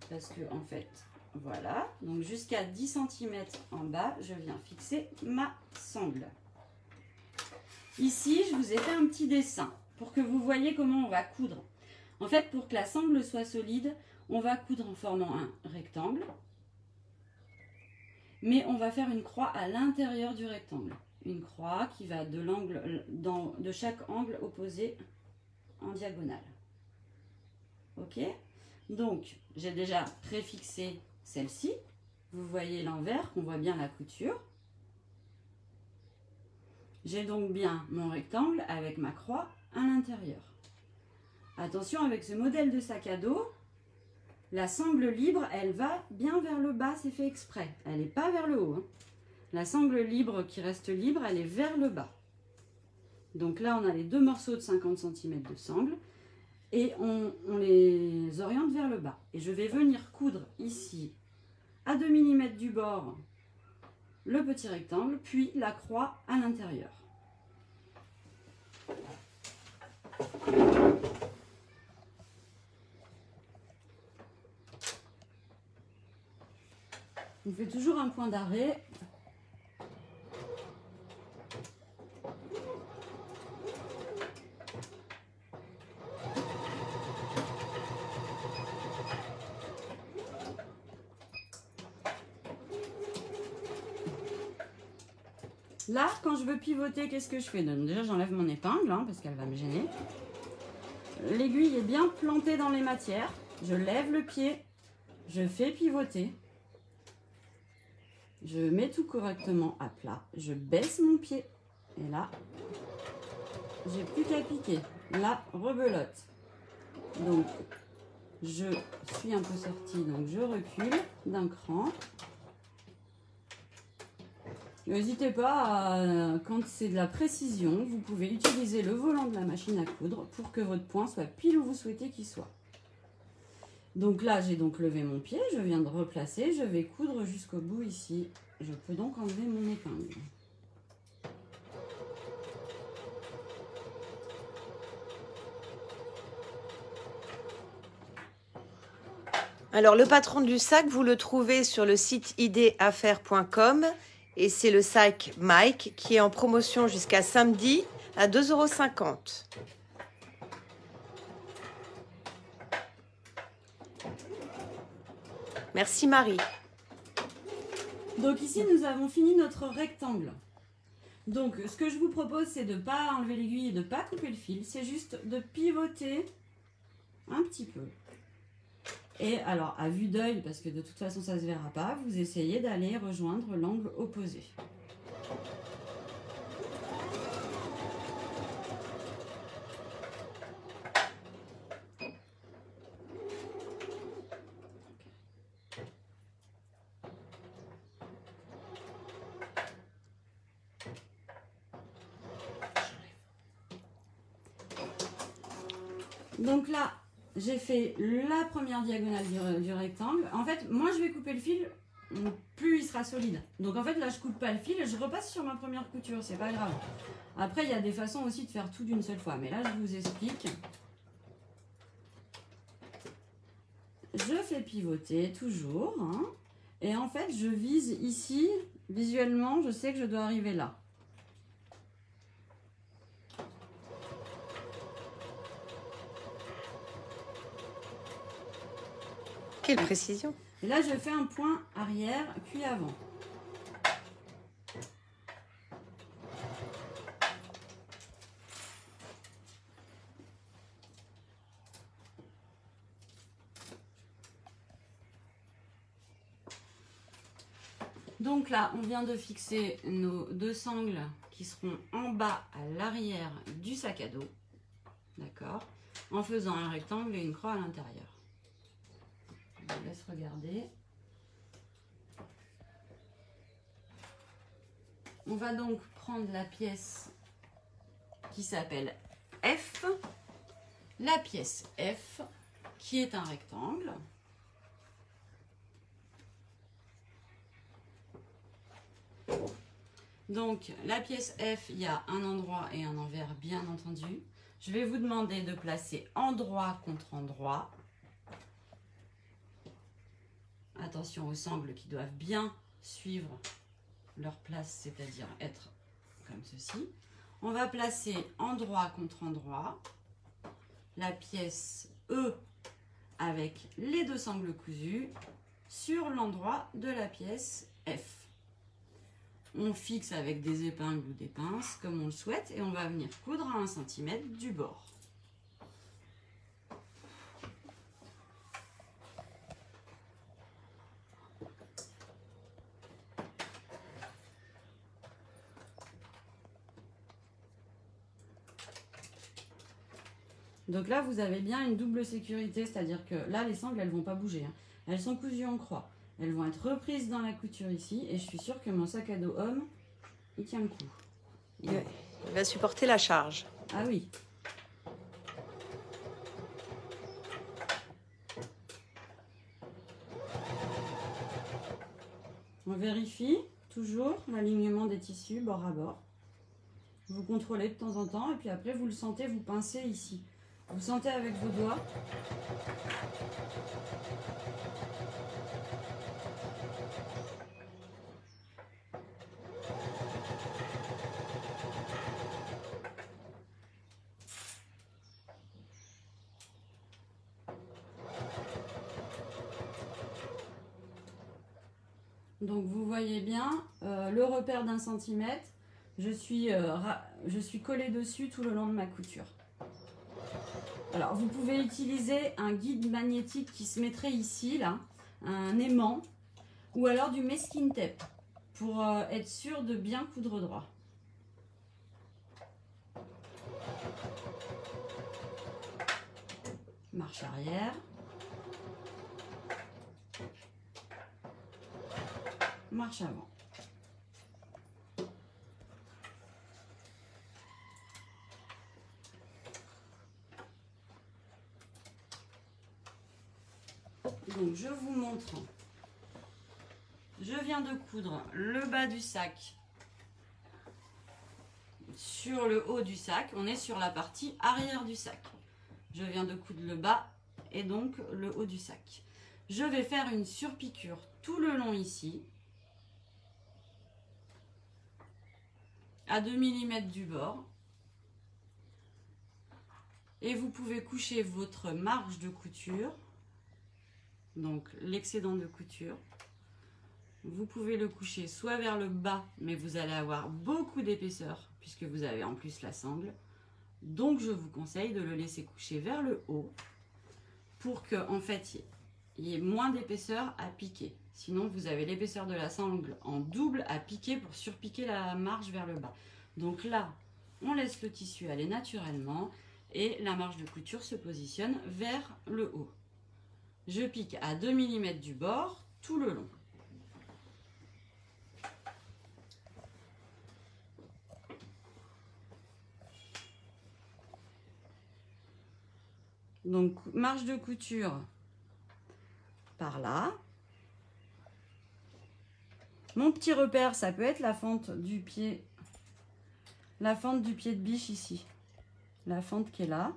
Parce que, en fait, voilà. Donc, jusqu'à 10 cm en bas, je viens fixer ma sangle. Ici, je vous ai fait un petit dessin pour que vous voyez comment on va coudre. En fait, pour que la sangle soit solide, on va coudre en formant un rectangle. Mais on va faire une croix à l'intérieur du rectangle. Une croix qui va de chaque angle opposé en diagonale. Ok? Donc, j'ai déjà préfixé celle-ci. Vous voyez l'envers, qu'on voit bien la couture. J'ai donc bien mon rectangle avec ma croix à l'intérieur. Attention, avec ce modèle de sac à dos, la sangle libre, elle va bien vers le bas, c'est fait exprès. Elle n'est pas vers le haut. Hein. La sangle libre qui reste libre, elle est vers le bas. Donc là, on a les deux morceaux de 50 cm de sangle et on les oriente vers le bas. Et je vais venir coudre ici, à 2 mm du bord, le petit rectangle, puis la croix à l'intérieur. On fait toujours un point d'arrêt. Là, quand je veux pivoter, qu'est-ce que je fais? Donc, déjà, j'enlève mon épingle, hein, parce qu'elle va me gêner. L'aiguille est bien plantée dans les matières. Je lève le pied, je fais pivoter. Je mets tout correctement à plat. Je baisse mon pied. Et là, j'ai plus qu'à piquer. Là, rebelote. Donc, je suis un peu sortie, donc je recule d'un cran. N'hésitez pas, quand c'est de la précision, vous pouvez utiliser le volant de la machine à coudre pour que votre point soit pile où vous souhaitez qu'il soit. Donc là, j'ai donc levé mon pied, je viens de replacer, je vais coudre jusqu'au bout ici. Je peux donc enlever mon épingle. Alors, le patron du sac, vous le trouvez sur le site idéaffaires.com et c'est le sac Mike qui est en promotion jusqu'à samedi à 2,50 €. Merci Marie. Donc ici, nous avons fini notre rectangle. Donc, ce que je vous propose, c'est de ne pas enlever l'aiguille et de ne pas couper le fil. C'est juste de pivoter un petit peu. Et alors, à vue d'œil, parce que de toute façon, ça ne se verra pas, vous essayez d'aller rejoindre l'angle opposé. Donc là, j'ai fait la première diagonale du rectangle. En fait, moi, je vais couper le fil, plus il sera solide. Donc en fait, là, je coupe pas le fil et je repasse sur ma première couture. C'est pas grave. Après, il y a des façons aussi de faire tout d'une seule fois. Mais là, je vous explique. Je fais pivoter toujours. Hein, et en fait, je vise ici. Visuellement, je sais que je dois arriver là. Quelle précision! Et là, je fais un point arrière, puis avant. Donc là, on vient de fixer nos deux sangles qui seront en bas à l'arrière du sac à dos. D'accord? En faisant un rectangle et une croix à l'intérieur. Je vous laisse regarder. On va donc prendre la pièce qui s'appelle F. La pièce F qui est un rectangle. Donc la pièce F, il y a un endroit et un envers bien entendu. Je vais vous demander de placer endroit contre endroit. Attention aux sangles qui doivent bien suivre leur place, c'est-à-dire être comme ceci. On va placer endroit contre endroit la pièce E avec les deux sangles cousus sur l'endroit de la pièce F. On fixe avec des épingles ou des pinces comme on le souhaite et on va venir coudre à 1 cm du bord. Donc là, vous avez bien une double sécurité, c'est-à-dire que là, les sangles, elles ne vont pas bouger. Hein. Elles sont cousues en croix. Elles vont être reprises dans la couture ici. Et je suis sûre que mon sac à dos homme, il tient le coup. Il va supporter la charge. Ah oui. On vérifie toujours l'alignement des tissus bord à bord. Vous contrôlez de temps en temps et puis après, vous le sentez, vous pincez ici. Vous sentez avec vos doigts. Donc vous voyez bien le repère d'1 centimètre. Je suis collée dessus tout le long de ma couture. Alors, vous pouvez utiliser un guide magnétique qui se mettrait ici, là, un aimant, ou alors du masking tape, pour être sûr de bien coudre droit. Marche arrière. Marche avant. Donc je vous montre, je viens de coudre le bas du sac sur le haut du sac, on est sur la partie arrière du sac. Je viens de coudre le bas et donc le haut du sac. Je vais faire une surpiqûre tout le long ici, à 2 mm du bord. Et vous pouvez coucher votre marge de couture donc l'excédent de couture. Vous pouvez le coucher soit vers le bas, mais vous allez avoir beaucoup d'épaisseur puisque vous avez en plus la sangle. Donc je vous conseille de le laisser coucher vers le haut pour que en fait il y ait moins d'épaisseur à piquer. Sinon vous avez l'épaisseur de la sangle en double à piquer pour surpiquer la marge vers le bas. Donc là, on laisse le tissu aller naturellement et la marge de couture se positionne vers le haut. Je pique à 2 mm du bord tout le long. Donc marge de couture par là. Mon petit repère, ça peut être la fente du pied de biche ici. La fente qui est là.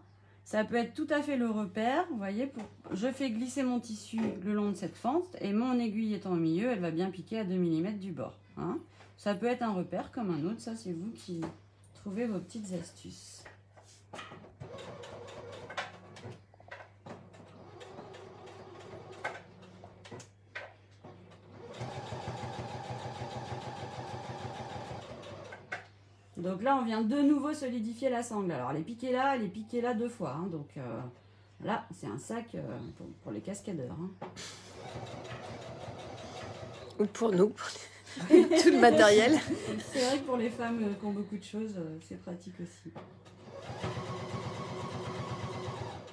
Ça peut être tout à fait le repère. Vous voyez, je fais glisser mon tissu le long de cette fente et mon aiguille étant au milieu, elle va bien piquer à 2 mm du bord. Hein. Ça peut être un repère comme un autre. Ça, c'est vous qui trouvez vos petites astuces. Donc là, on vient de nouveau solidifier la sangle. Alors, elle est piquée là 2 fois. Hein. Donc là, c'est un sac pour les cascadeurs. Hein. Ou pour nous, pour tout le matériel. C'est vrai que pour les femmes qui ont beaucoup de choses, c'est pratique aussi.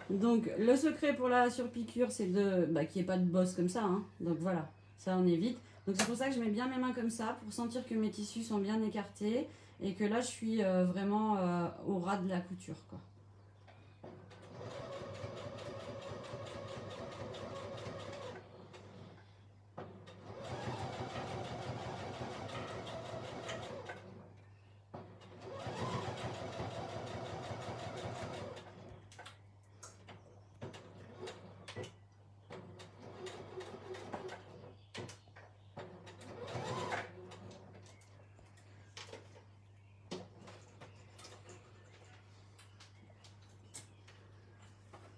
Donc, le secret pour la surpiqûre, c'est qu'il n'y ait pas de bosse comme ça. Hein. Donc voilà, ça on évite. Donc c'est pour ça que je mets bien mes mains comme ça, pour sentir que mes tissus sont bien écartés. Et que là, je suis vraiment au ras de la couture, quoi.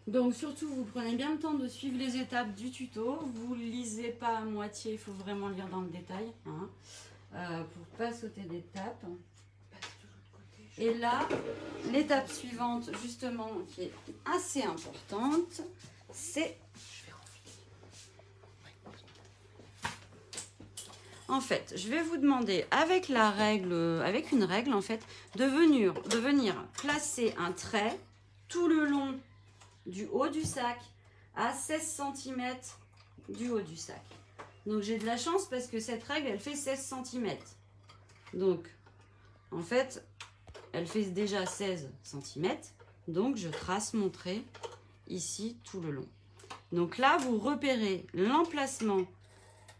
Donc surtout, vous prenez bien le temps de suivre les étapes du tuto. Vous ne lisez pas à moitié, il faut vraiment lire dans le détail. Hein, pour ne pas sauter d'étape. Et là, l'étape suivante, justement, qui est assez importante, c'est... En fait, je vais vous demander, avec une règle, en fait, de venir placer un trait tout le long du haut du sac à 16 cm du haut du sac. Donc j'ai de la chance parce que cette règle elle fait 16 cm. Donc en fait elle fait déjà 16 cm. Donc je trace mon trait ici tout le long. Donc là vous repérez l'emplacement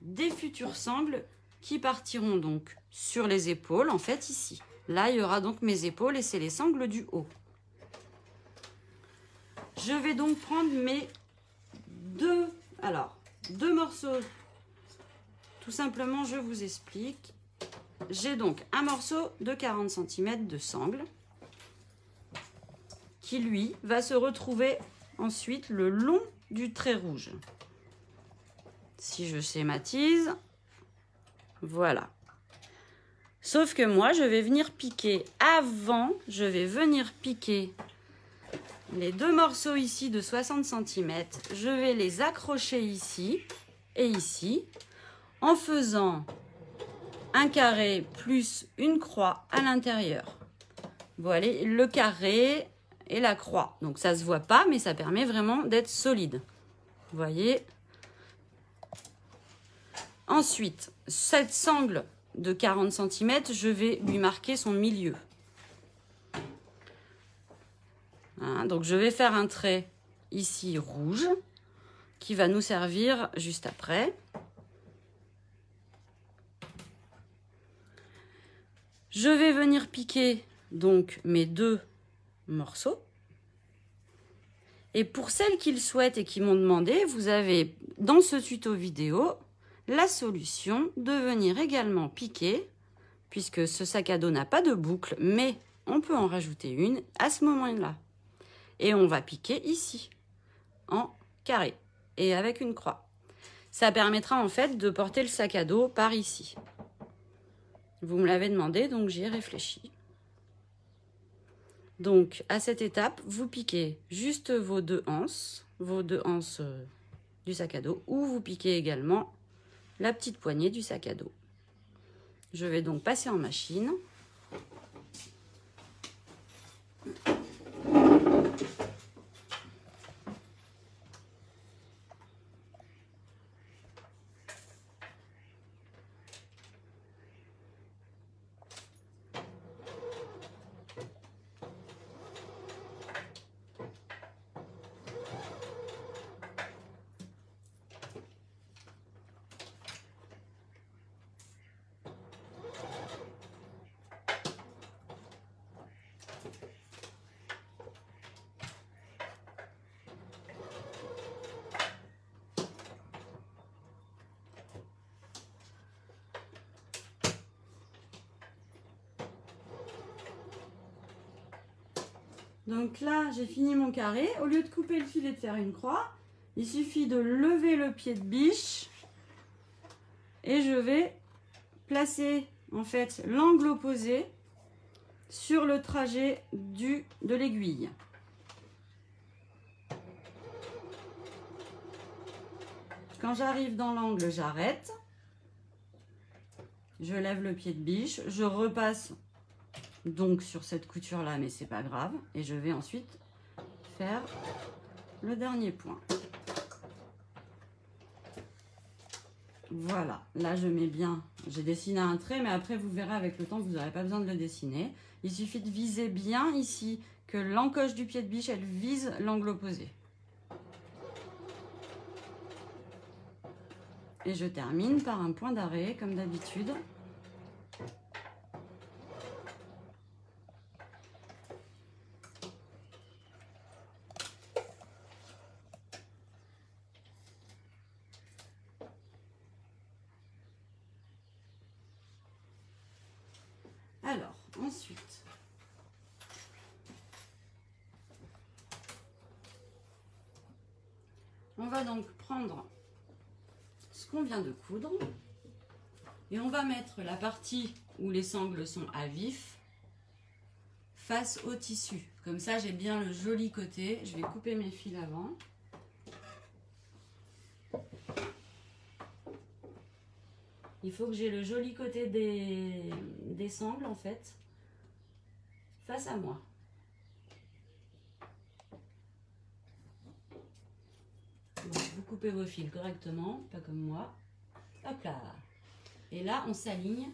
des futures sangles qui partiront donc sur les épaules en fait ici. Là il y aura donc mes épaules et c'est les sangles du haut. Je vais donc prendre mes deux morceaux. Tout simplement, je vous explique. J'ai donc un morceau de 40 cm de sangle qui, lui, va se retrouver ensuite le long du trait rouge. Si je schématise, voilà. Sauf que moi, je vais venir piquer les deux morceaux ici de 60 cm, je vais les accrocher ici et ici en faisant un carré plus une croix à l'intérieur. Voilà, le carré et la croix. Donc ça se voit pas, mais ça permet vraiment d'être solide. Vous voyez. Ensuite, cette sangle de 40 cm, je vais lui marquer son milieu. Hein, donc je vais faire un trait ici rouge qui va nous servir juste après. Je vais venir piquer donc mes deux morceaux. Et pour celles qui le souhaitent et qui m'ont demandé, vous avez dans ce tuto vidéo la solution de venir également piquer, puisque ce sac à dos n'a pas de boucle, mais on peut en rajouter une à ce moment-là. Et on va piquer ici, en carré, et avec une croix. Ça permettra en fait de porter le sac à dos par ici. Vous me l'avez demandé, donc j'y ai réfléchi. Donc à cette étape, vous piquez juste vos deux anses du sac à dos, ou vous piquez également la petite poignée du sac à dos. Je vais donc passer en machine. Donc là, j'ai fini mon carré. Au lieu de couper le fil et de faire une croix, il suffit de lever le pied de biche et je vais placer en fait l'angle opposé sur le trajet de l'aiguille. Quand j'arrive dans l'angle, j'arrête. Je lève le pied de biche, je repasse donc sur cette couture là, mais c'est pas grave, et je vais ensuite faire le dernier point. Voilà, là je mets bien, j'ai dessiné un trait, mais après vous verrez avec le temps, vous n'aurez pas besoin de le dessiner. Il suffit de viser bien ici, que l'encoche du pied de biche, elle vise l'angle opposé. Et je termine par un point d'arrêt, comme d'habitude. Alors, ensuite, on va donc prendre ce qu'on vient de coudre et on va mettre la partie où les sangles sont à vif face au tissu. Comme ça, j'ai bien le joli côté. Je vais couper mes fils avant. Il faut que j'ai le joli côté des sangles, en fait, face à moi. Donc, vous coupez vos fils correctement, pas comme moi. Hop là. Et là, on s'aligne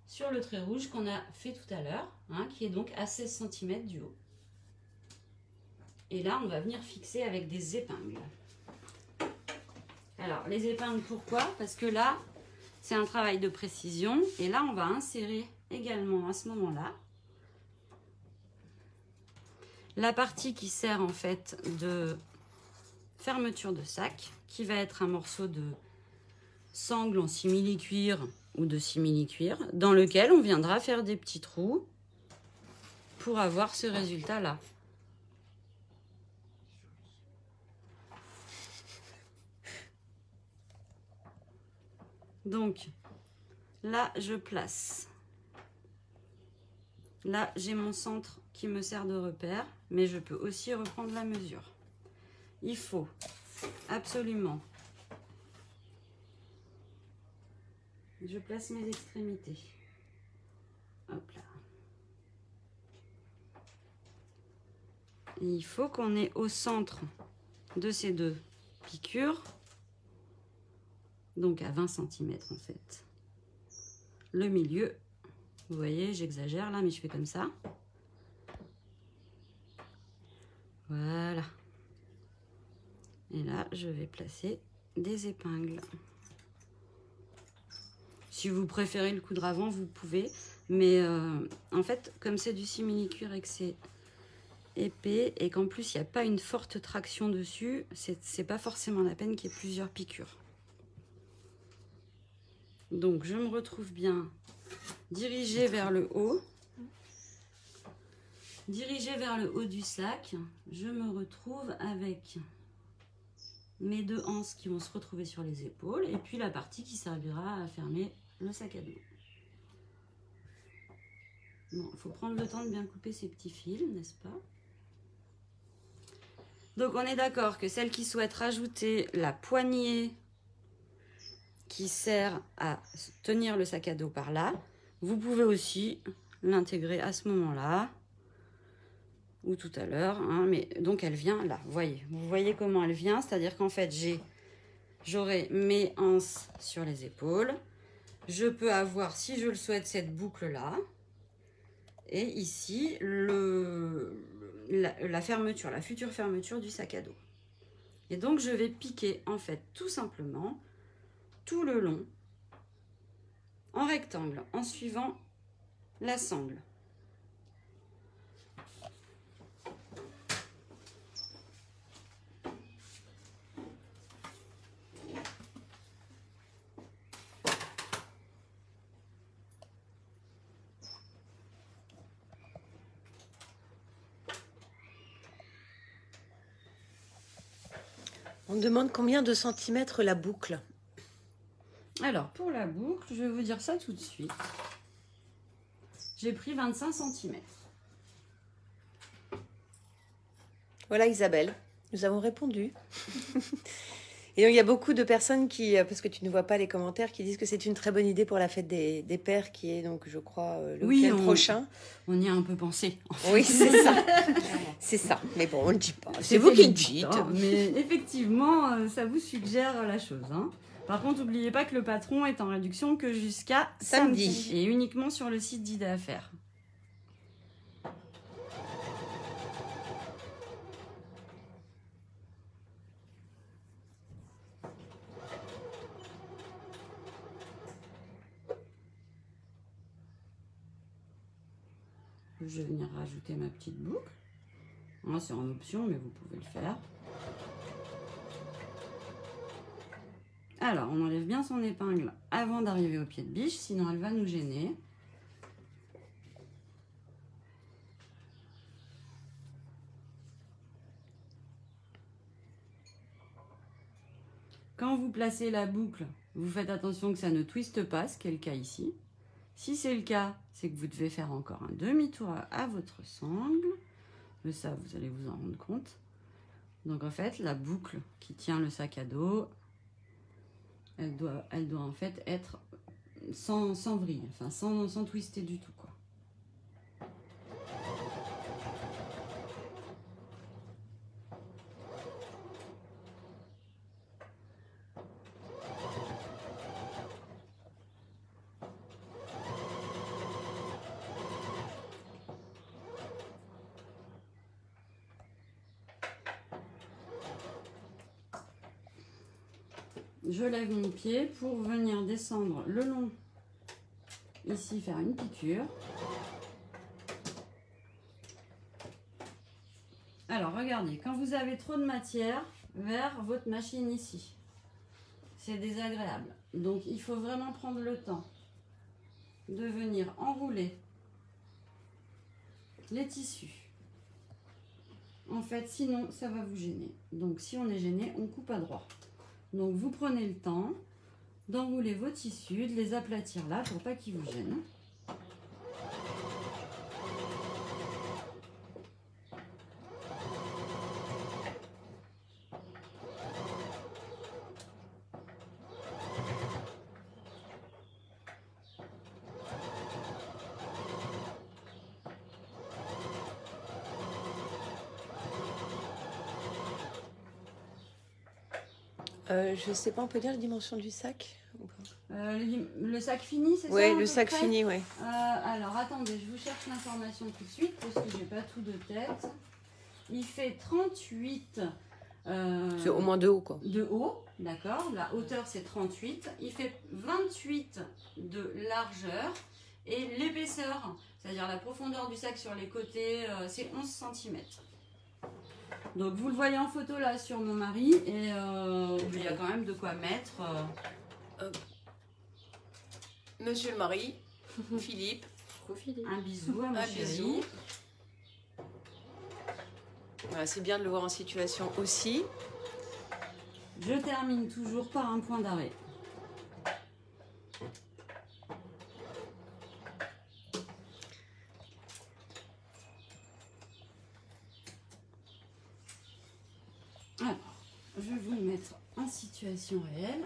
sur le trait rouge qu'on a fait tout à l'heure, hein, qui est donc à 16 cm du haut. Et là, on va venir fixer avec des épingles. Alors, les épingles, pourquoi? Parce que là, c'est un travail de précision. Et là, on va insérer également à ce moment-là la partie qui sert en fait de fermeture de sac, qui va être un morceau de sangle en simili-cuir ou de simili-cuir, dans lequel on viendra faire des petits trous pour avoir ce résultat-là. Donc, là, je place. Là, j'ai mon centre qui me sert de repère, mais je peux aussi reprendre la mesure. Il faut absolument... Je place mes extrémités. Hop là. Et il faut qu'on ait au centre de ces deux piqûres, donc à 20 cm en fait, le milieu. Vous voyez, j'exagère là, mais je fais comme ça. Voilà. Et là, je vais placer des épingles. Si vous préférez le coudre avant, vous pouvez. Mais en fait, comme c'est du simili-cuir et que c'est épais, et qu'en plus, il n'y a pas une forte traction dessus, c'est pas forcément la peine qu'il y ait plusieurs piqûres. Donc, je me retrouve bien dirigée vers le haut. Dirigée vers le haut du sac, je me retrouve avec mes 2 anses qui vont se retrouver sur les épaules et puis la partie qui servira à fermer le sac à dos. Bon, il faut prendre le temps de bien couper ces petits fils, n'est-ce pas? Donc on est d'accord que celle qui souhaite rajouter la poignée qui sert à tenir le sac à dos par là, vous pouvez aussi l'intégrer à ce moment-là ou tout à l'heure, hein, mais donc elle vient là, vous voyez comment elle vient, c'est-à-dire qu'en fait j'aurai mes anses sur les épaules, je peux avoir, si je le souhaite, cette boucle là, et ici la fermeture, la future fermeture du sac à dos. Et donc je vais piquer en fait tout simplement tout le long en rectangle en suivant la sangle. On demande combien de centimètres la boucle. Alors, pour la boucle, je vais vous dire ça tout de suite. J'ai pris 25 cm. Voilà Isabelle, nous avons répondu. Et donc il y a beaucoup de personnes qui, parce que tu ne vois pas les commentaires, qui disent que c'est une très bonne idée pour la fête des pères qui est donc je crois le week-end prochain. On y a un peu pensé. Oui, c'est ça. C'est ça. Mais bon, on ne le dit pas. C'est vous qui le dites. Mais effectivement, ça vous suggère la chose. Hein. Par contre, n'oubliez pas que le patron est en réduction que jusqu'à samedi. Et uniquement sur le site d'Idée à faire. Je vais venir rajouter ma petite boucle. C'est en option, mais vous pouvez le faire. Alors, on enlève bien son épingle avant d'arriver au pied de biche, sinon elle va nous gêner. Quand vous placez la boucle, vous faites attention que ça ne twiste pas, ce qui est le cas ici. Si c'est le cas, c'est que vous devez faire encore un demi-tour à votre sangle. Mais ça, vous allez vous en rendre compte. Donc en fait, la boucle qui tient le sac à dos, elle doit en fait être sans vrille, enfin sans twister du tout, quoi. Je lève mon pied pour venir descendre le long, ici faire une piqûre. Alors regardez, quand vous avez trop de matière vers votre machine ici, c'est désagréable. Donc il faut vraiment prendre le temps de venir enrouler les tissus. En fait, sinon ça va vous gêner. Donc si on est gêné, on coupe à droit. Donc vous prenez le temps d'enrouler vos tissus, de les aplatir là pour pas qu'ils vous gênent. Je sais pas, on peut dire la dimension du sac ou pas? Le sac fini, c'est ça? Oui, le sac fini, oui. Alors attendez, je vous cherche l'information tout de suite parce que j'ai pas tout de tête. Il fait 38. C'est au moins de haut, quoi. De haut, d'accord. La hauteur c'est 38. Il fait 28 de largeur et l'épaisseur, c'est-à-dire la profondeur du sac sur les côtés, c'est 11 cm. Donc vous le voyez en photo là sur mon mari et il y a quand même de quoi mettre. Monsieur le mari, Philippe. Un bisou à mon chéri. Bisou. Voilà, c'est bien de le voir en situation aussi. Je termine toujours par un point d'arrêt. Alors, je vais vous mettre en situation réelle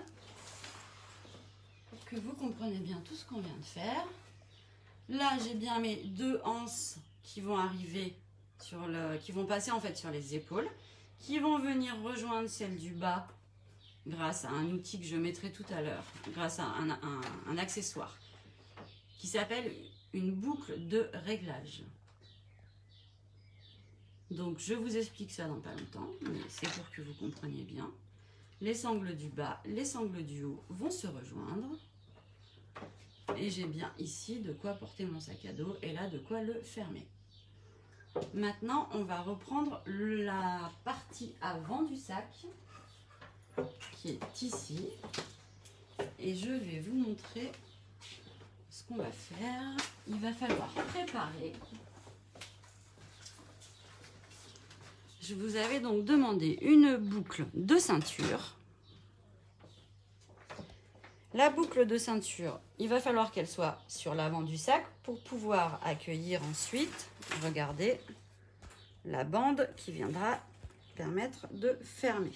pour que vous compreniez bien tout ce qu'on vient de faire. Là, j'ai bien mes deux anses qui vont arriver qui vont passer en fait sur les épaules, qui vont venir rejoindre celle du bas grâce à un outil que je mettrai tout à l'heure, grâce à un accessoire qui s'appelle une boucle de réglage. Donc je vous explique ça dans pas longtemps, mais c'est pour que vous compreniez bien. Les sangles du bas, les sangles du haut vont se rejoindre. Et j'ai bien ici de quoi porter mon sac à dos et là de quoi le fermer. Maintenant, on va reprendre la partie avant du sac qui est ici. Et je vais vous montrer ce qu'on va faire. Il va falloir préparer. Je vous avais donc demandé une boucle de ceinture. La boucle de ceinture, il va falloir qu'elle soit sur l'avant du sac pour pouvoir accueillir ensuite, regardez, la bande qui viendra permettre de fermer.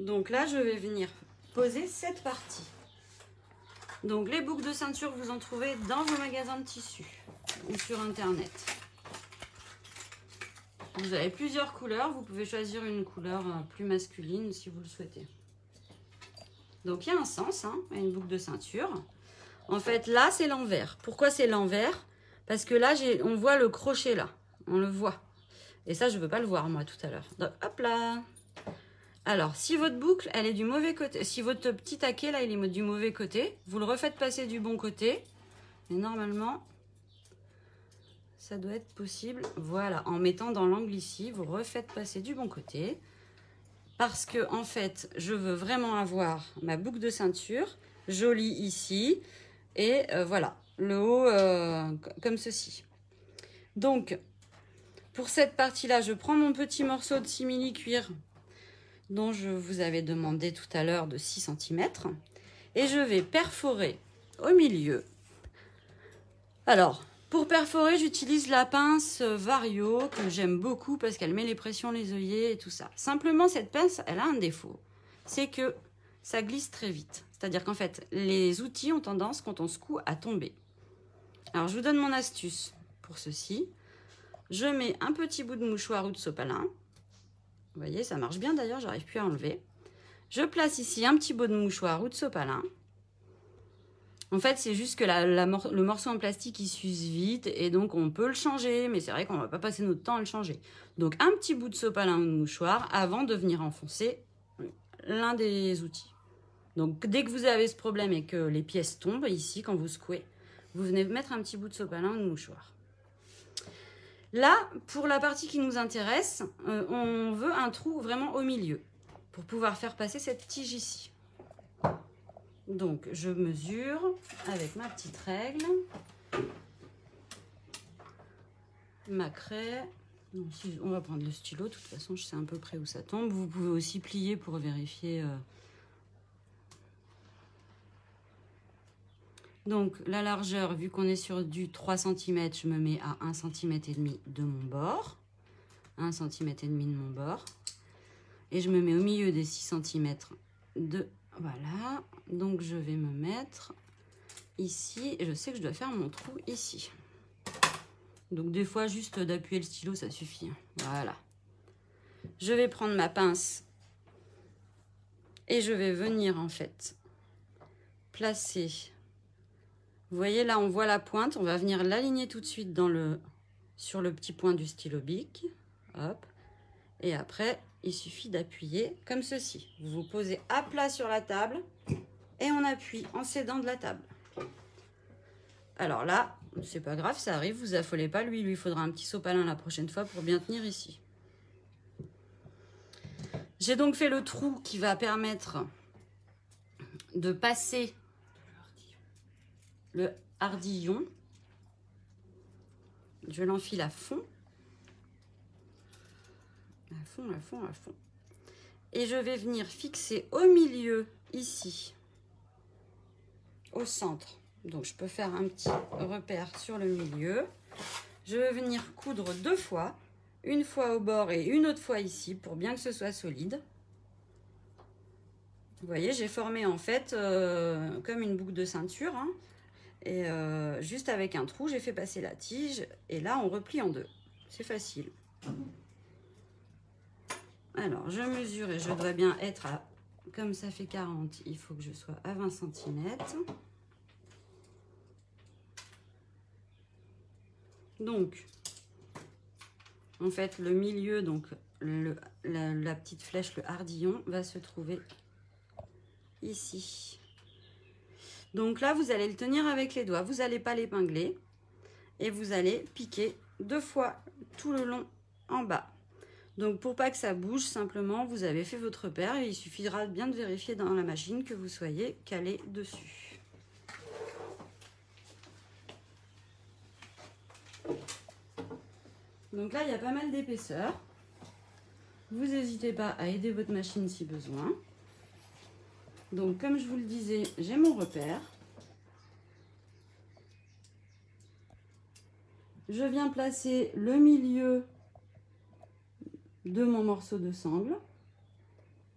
Donc là, je vais venir poser cette partie. Donc les boucles de ceinture, vous en trouvez dans vos magasins de tissus ou sur internet. Vous avez plusieurs couleurs, vous pouvez choisir une couleur plus masculine si vous le souhaitez. Donc il y a un sens, hein, à une boucle de ceinture. En fait, là, c'est l'envers. Pourquoi c'est l'envers? Parce que là, on voit le crochet là. On le voit. Et ça, je ne veux pas le voir, moi, tout à l'heure. Donc, hop là. Alors, si votre boucle, elle est du mauvais côté, si votre petit taquet, là, il est du mauvais côté, vous le refaites passer du bon côté. Et normalement, ça doit être possible. Voilà, en mettant dans l'angle ici, vous refaites passer du bon côté. Parce que, en fait, je veux vraiment avoir ma boucle de ceinture jolie ici. Et voilà, le haut comme ceci. Donc, pour cette partie-là, je prends mon petit morceau de simili-cuir dont je vous avais demandé tout à l'heure de 6 cm. Et je vais perforer au milieu. Alors, pour perforer, j'utilise la pince Vario que j'aime beaucoup parce qu'elle met les pressions, les œillets et tout ça. Simplement, cette pince, elle a un défaut. C'est que ça glisse très vite. C'est-à-dire qu'en fait, les outils ont tendance, quand on secoue, à tomber. Alors, je vous donne mon astuce pour ceci. Je mets un petit bout de mouchoir ou de sopalin. Vous voyez, ça marche bien d'ailleurs, j'arrive plus à enlever. Je place ici un petit bout de mouchoir ou de sopalin. En fait, c'est juste que le morceau en plastique, il s'use vite et donc on peut le changer, mais c'est vrai qu'on ne va pas passer notre temps à le changer. Donc, un petit bout de sopalin ou de mouchoir avant de venir enfoncer l'un des outils. Donc, dès que vous avez ce problème et que les pièces tombent ici, quand vous secouez, vous venez mettre un petit bout de sopalin ou de mouchoir. Là, pour la partie qui nous intéresse, on veut un trou vraiment au milieu pour pouvoir faire passer cette tige ici. Donc, je mesure avec ma petite règle, ma craie. Donc, on va prendre le stylo, de toute façon, je sais à peu près où ça tombe. Vous pouvez aussi plier pour vérifier. Donc, la largeur, vu qu'on est sur du 3 cm, je me mets à 1,5 cm de mon bord. 1,5 cm de mon bord. Et je me mets au milieu des 6 cm de... Voilà, donc je vais me mettre ici, et je sais que je dois faire mon trou ici. Donc des fois, juste d'appuyer le stylo, ça suffit. Voilà. Je vais prendre ma pince et je vais venir en fait placer. Vous voyez là, on voit la pointe, on va venir l'aligner tout de suite sur le petit point du stylo bic. Hop. Et après, il suffit d'appuyer comme ceci. Vous vous posez à plat sur la table et on appuie en s'aidant de la table. Alors là, c'est pas grave, ça arrive, vous affolez pas. Lui, il lui faudra un petit sopalin la prochaine fois pour bien tenir ici. J'ai donc fait le trou qui va permettre de passer le hardillon. Je l'enfile à fond. À fond, à fond, à fond. et je vais venir fixer au milieu ici, au centre. Donc je peux faire un petit repère sur le milieu. Je vais venir coudre 2 fois, une fois au bord et une autre fois ici pour bien que ce soit solide. Vous voyez, j'ai formé en fait comme une boucle de ceinture, hein, et juste avec un trou, j'ai fait passer la tige et là on replie en 2. C'est facile. Alors je mesure et je dois bien être à, comme ça fait 40, il faut que je sois à 20 cm. Donc en fait le milieu, donc la petite flèche, le hardillon va se trouver ici. Donc là vous allez le tenir avec les doigts, vous n'allez pas l'épingler et vous allez piquer 2 fois tout le long en bas. Donc pour pas que ça bouge, simplement vous avez fait votre repère et il suffira bien de vérifier dans la machine que vous soyez calé dessus. Donc là il y a pas mal d'épaisseur. Vous n'hésitez pas à aider votre machine si besoin. Donc comme je vous le disais, j'ai mon repère. Je viens placer le milieu de mon morceau de sangle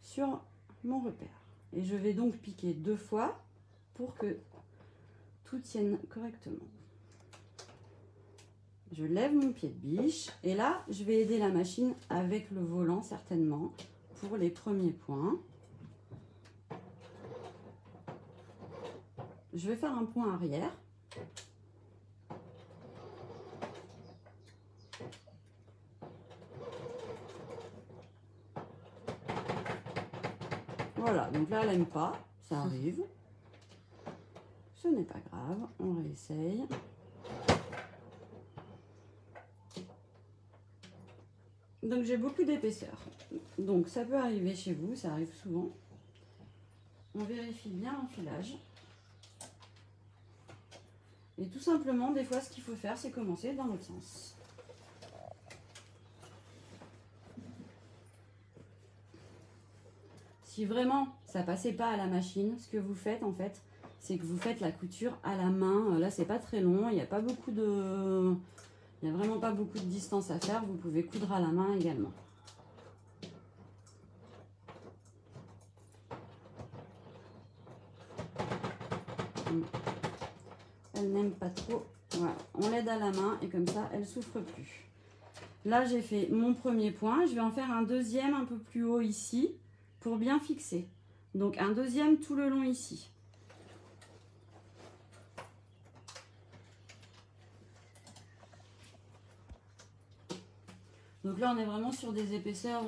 sur mon repère. Et je vais donc piquer 2 fois pour que tout tienne correctement. Je lève mon pied de biche et là, je vais aider la machine avec le volant certainement pour les premiers points. Je vais faire un point arrière. Voilà, donc là, elle n'aime pas, ça arrive. Ce n'est pas grave, on réessaye. Donc j'ai beaucoup d'épaisseur. Donc ça peut arriver chez vous, ça arrive souvent. On vérifie bien l'enfilage. Et tout simplement, des fois, ce qu'il faut faire, c'est commencer dans l'autre sens. Si vraiment ça passait pas à la machine, ce que vous faites en fait, c'est que vous faites la couture à la main. Là, c'est pas très long, il n'y a pas beaucoup de... Il n'y a vraiment pas beaucoup de distance à faire. Vous pouvez coudre à la main également. Elle n'aime pas trop. Voilà, on l'aide à la main et comme ça, elle souffre plus. Là, j'ai fait mon premier point. Je vais en faire un deuxième un peu plus haut ici pour bien fixer. Donc un deuxième tout le long ici. Donc là, on est vraiment sur des épaisseurs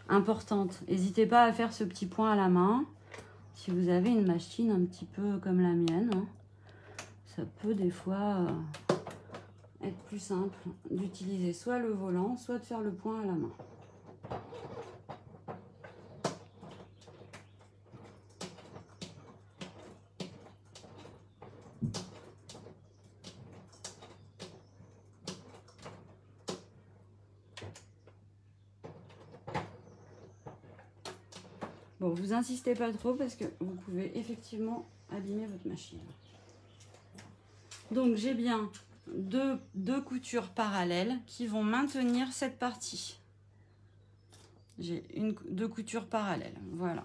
importantes. N'hésitez pas à faire ce petit point à la main. Si vous avez une machine un petit peu comme la mienne, hein, ça peut des fois être plus simple d'utiliser soit le volant, soit de faire le point à la main. Bon, vous insistez pas trop parce que vous pouvez effectivement abîmer votre machine. Donc j'ai bien deux coutures parallèles qui vont maintenir cette partie. J'ai deux coutures parallèles, voilà.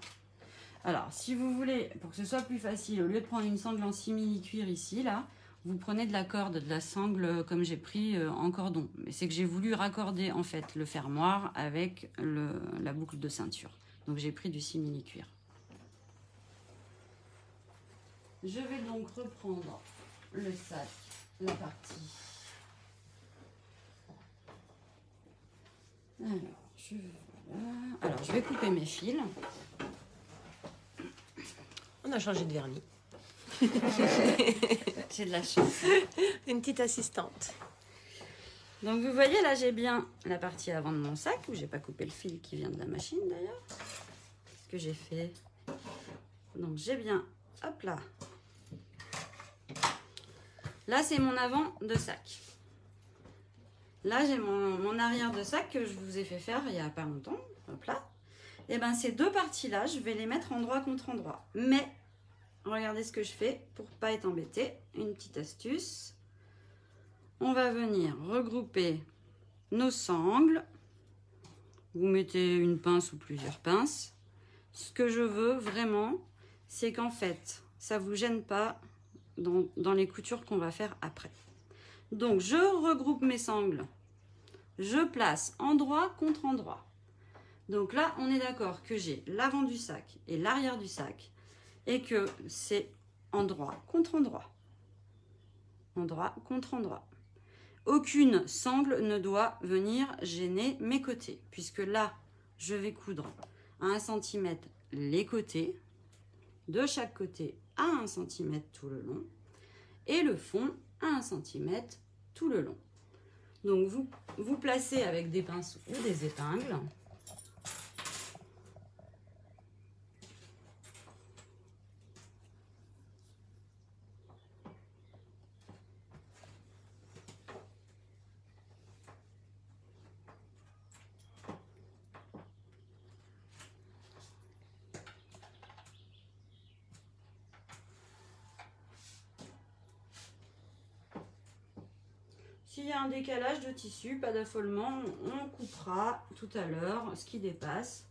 Alors si vous voulez, pour que ce soit plus facile, au lieu de prendre une sangle en simili-cuir ici, là, vous prenez de la corde, de la sangle comme j'ai pris en cordon. Mais c'est que j'ai voulu raccorder en fait le fermoir avec la boucle de ceinture. Donc j'ai pris du simili-cuir. Je vais donc reprendre le sac, la partie. Alors je vais couper mes fils. On a changé de vernis. J'ai de la chance. Une petite assistante. Donc vous voyez là, j'ai bien la partie avant de mon sac où j'ai pas coupé le fil qui vient de la machine d'ailleurs. Ce que j'ai fait. Donc j'ai bien, hop là. Là c'est mon avant de sac. Là j'ai mon arrière de sac que je vous ai fait faire il y a pas longtemps. Hop là. Et bien ces deux parties-là, je vais les mettre endroit contre endroit. Mais, regardez ce que je fais pour pas être embêté. Une petite astuce. On va venir regrouper nos sangles. Vous mettez une pince ou plusieurs pinces. Ce que je veux vraiment, c'est qu'en fait, ça ne vous gêne pas dans les coutures qu'on va faire après. Donc, je regroupe mes sangles. Je place endroit contre endroit. Donc là, on est d'accord que j'ai l'avant du sac et l'arrière du sac et que c'est endroit contre endroit. Endroit contre endroit. Aucune sangle ne doit venir gêner mes côtés, puisque là, je vais coudre à 1 cm les côtés, de chaque côté à 1 cm tout le long, et le fond à 1 cm tout le long. Donc, vous placez avec des pinceaux ou des épingles. S'il y a un décalage de tissu, pas d'affolement, on coupera tout à l'heure ce qui dépasse.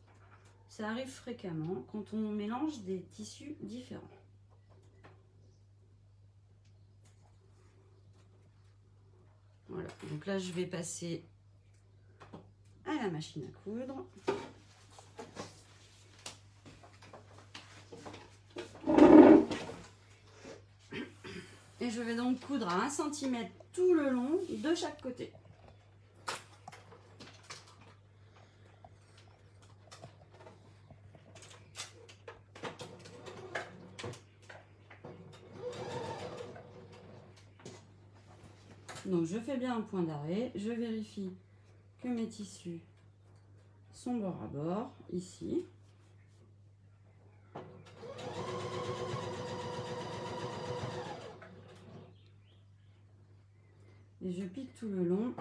Ça arrive fréquemment quand on mélange des tissus différents. Voilà, donc là je vais passer à la machine à coudre. Et je vais donc coudre à 1 cm tout le long de chaque côté. Donc je fais bien un point d'arrêt, je vérifie que mes tissus sont bord à bord, ici. Et je pique tout le long.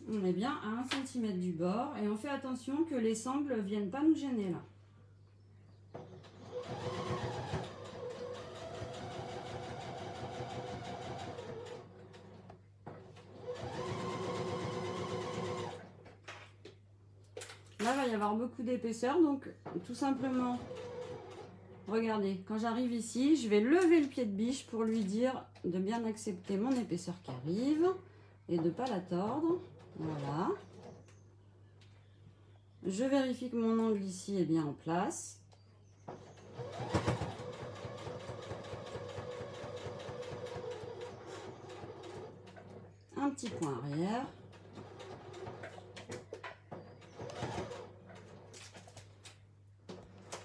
On est bien à 1 cm du bord et on fait attention que les sangles ne viennent pas nous gêner là. Là, il va y avoir beaucoup d'épaisseur, donc tout simplement, regardez, quand j'arrive ici, je vais lever le pied de biche pour lui dire de bien accepter mon épaisseur qui arrive et de ne pas la tordre. Voilà. Je vérifie que mon angle ici est bien en place. Un petit point arrière.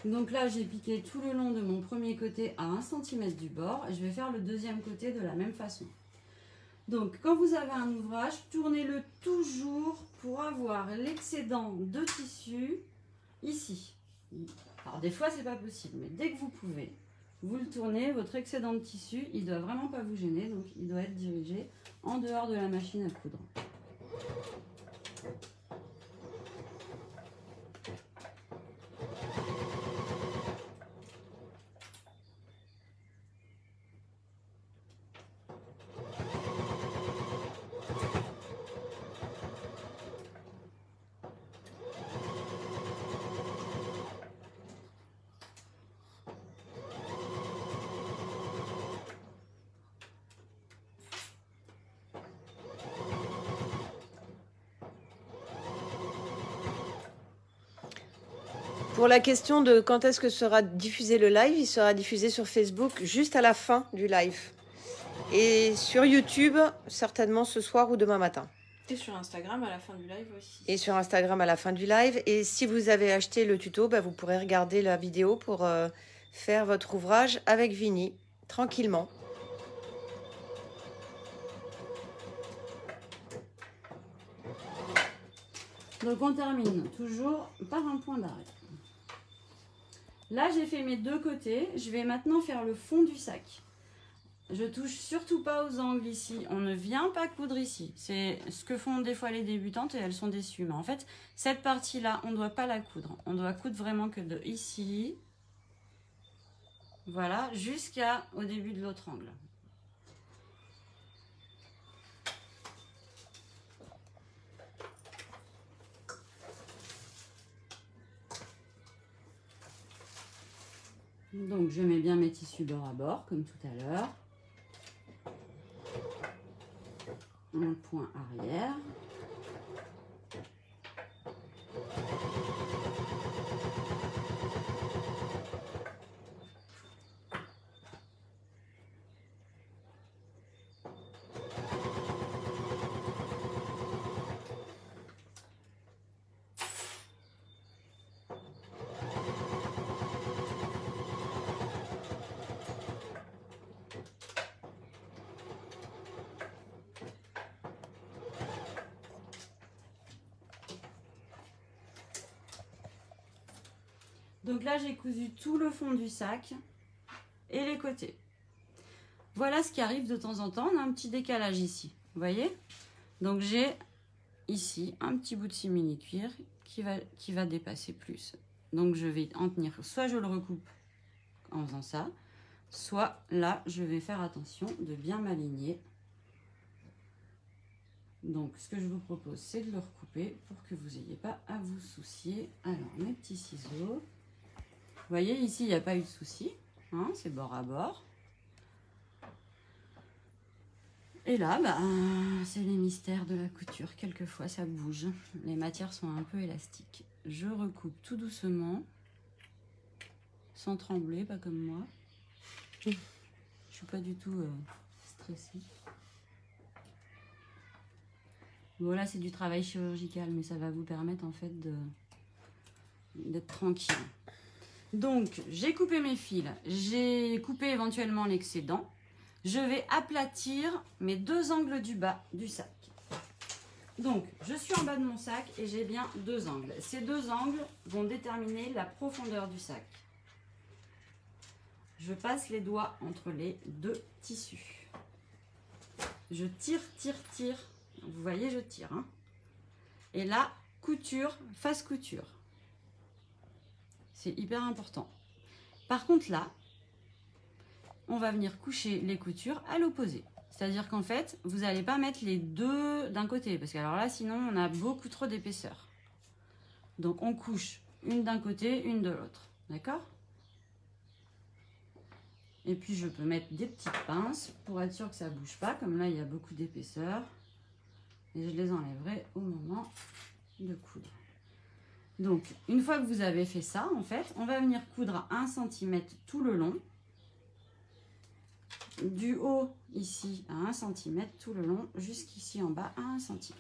Donc là, j'ai piqué tout le long de mon premier côté à 1 cm du bord. Et je vais faire le deuxième côté de la même façon. Donc, quand vous avez un ouvrage, tournez-le toujours pour avoir l'excédent de tissu ici. Alors, des fois, c'est pas possible, mais dès que vous pouvez, vous le tournez. Votre excédent de tissu, il doit vraiment pas vous gêner. Donc, il doit être dirigé en dehors de la machine à coudre. Pour la question de quand est-ce que sera diffusé le live, il sera diffusé sur Facebook juste à la fin du live. Et sur YouTube, certainement ce soir ou demain matin. Et sur Instagram à la fin du live aussi. Et sur Instagram à la fin du live. Et si vous avez acheté le tuto, vous pourrez regarder la vidéo pour faire votre ouvrage avec Vini, tranquillement. Donc on termine toujours par un point d'arrêt. Là, j'ai fait mes deux côtés. Je vais maintenant faire le fond du sac. je touche surtout pas aux angles ici. On ne vient pas coudre ici. C'est ce que font des fois les débutantes et elles sont déçues. Mais en fait, cette partie-là, on ne doit pas la coudre. On doit coudre vraiment que de ici, voilà, jusqu'au début de l'autre angle. Donc je mets bien mes tissus bord à bord, comme tout à l'heure. Un point arrière. Donc là, j'ai cousu tout le fond du sac et les côtés. Voilà ce qui arrive de temps en temps. On a un petit décalage ici, vous voyez? Donc j'ai ici un petit bout de simili-cuir qui va dépasser plus. Donc je vais en tenir, soit je le recoupe en faisant ça, soit là, je vais faire attention de bien m'aligner. Donc ce que je vous propose, c'est de le recouper pour que vous n'ayez pas à vous soucier. Alors, mes petits ciseaux. Vous voyez, ici, il n'y a pas eu de souci, hein, c'est bord à bord. Et là, bah, c'est les mystères de la couture. Quelquefois, ça bouge. Les matières sont un peu élastiques. Je recoupe tout doucement, sans trembler, pas comme moi. Je suis pas du tout stressée. Voilà, c'est du travail chirurgical, mais ça va vous permettre en fait d'être tranquille. Donc, j'ai coupé mes fils, j'ai coupé éventuellement l'excédent. Je vais aplatir mes deux angles du bas du sac. Donc, je suis en bas de mon sac et j'ai bien deux angles. Ces deux angles vont déterminer la profondeur du sac. Je passe les doigts entre les deux tissus. Je tire, tire, tire. Vous voyez, je tire. Hein. Et là, couture, face couture. C'est hyper important. Par contre là, on va venir coucher les coutures à l'opposé. C'est-à-dire qu'en fait, vous n'allez pas mettre les deux d'un côté. Parce que alors là, sinon, on a beaucoup trop d'épaisseur. Donc on couche une d'un côté, une de l'autre. D'accord? Et puis je peux mettre des petites pinces pour être sûr que ça ne bouge pas. Comme là, il y a beaucoup d'épaisseur. Et je les enlèverai au moment de coudre. Donc, une fois que vous avez fait ça, en fait, on va venir coudre à 1 cm tout le long. Du haut, ici, à 1 cm tout le long, jusqu'ici en bas à 1 cm.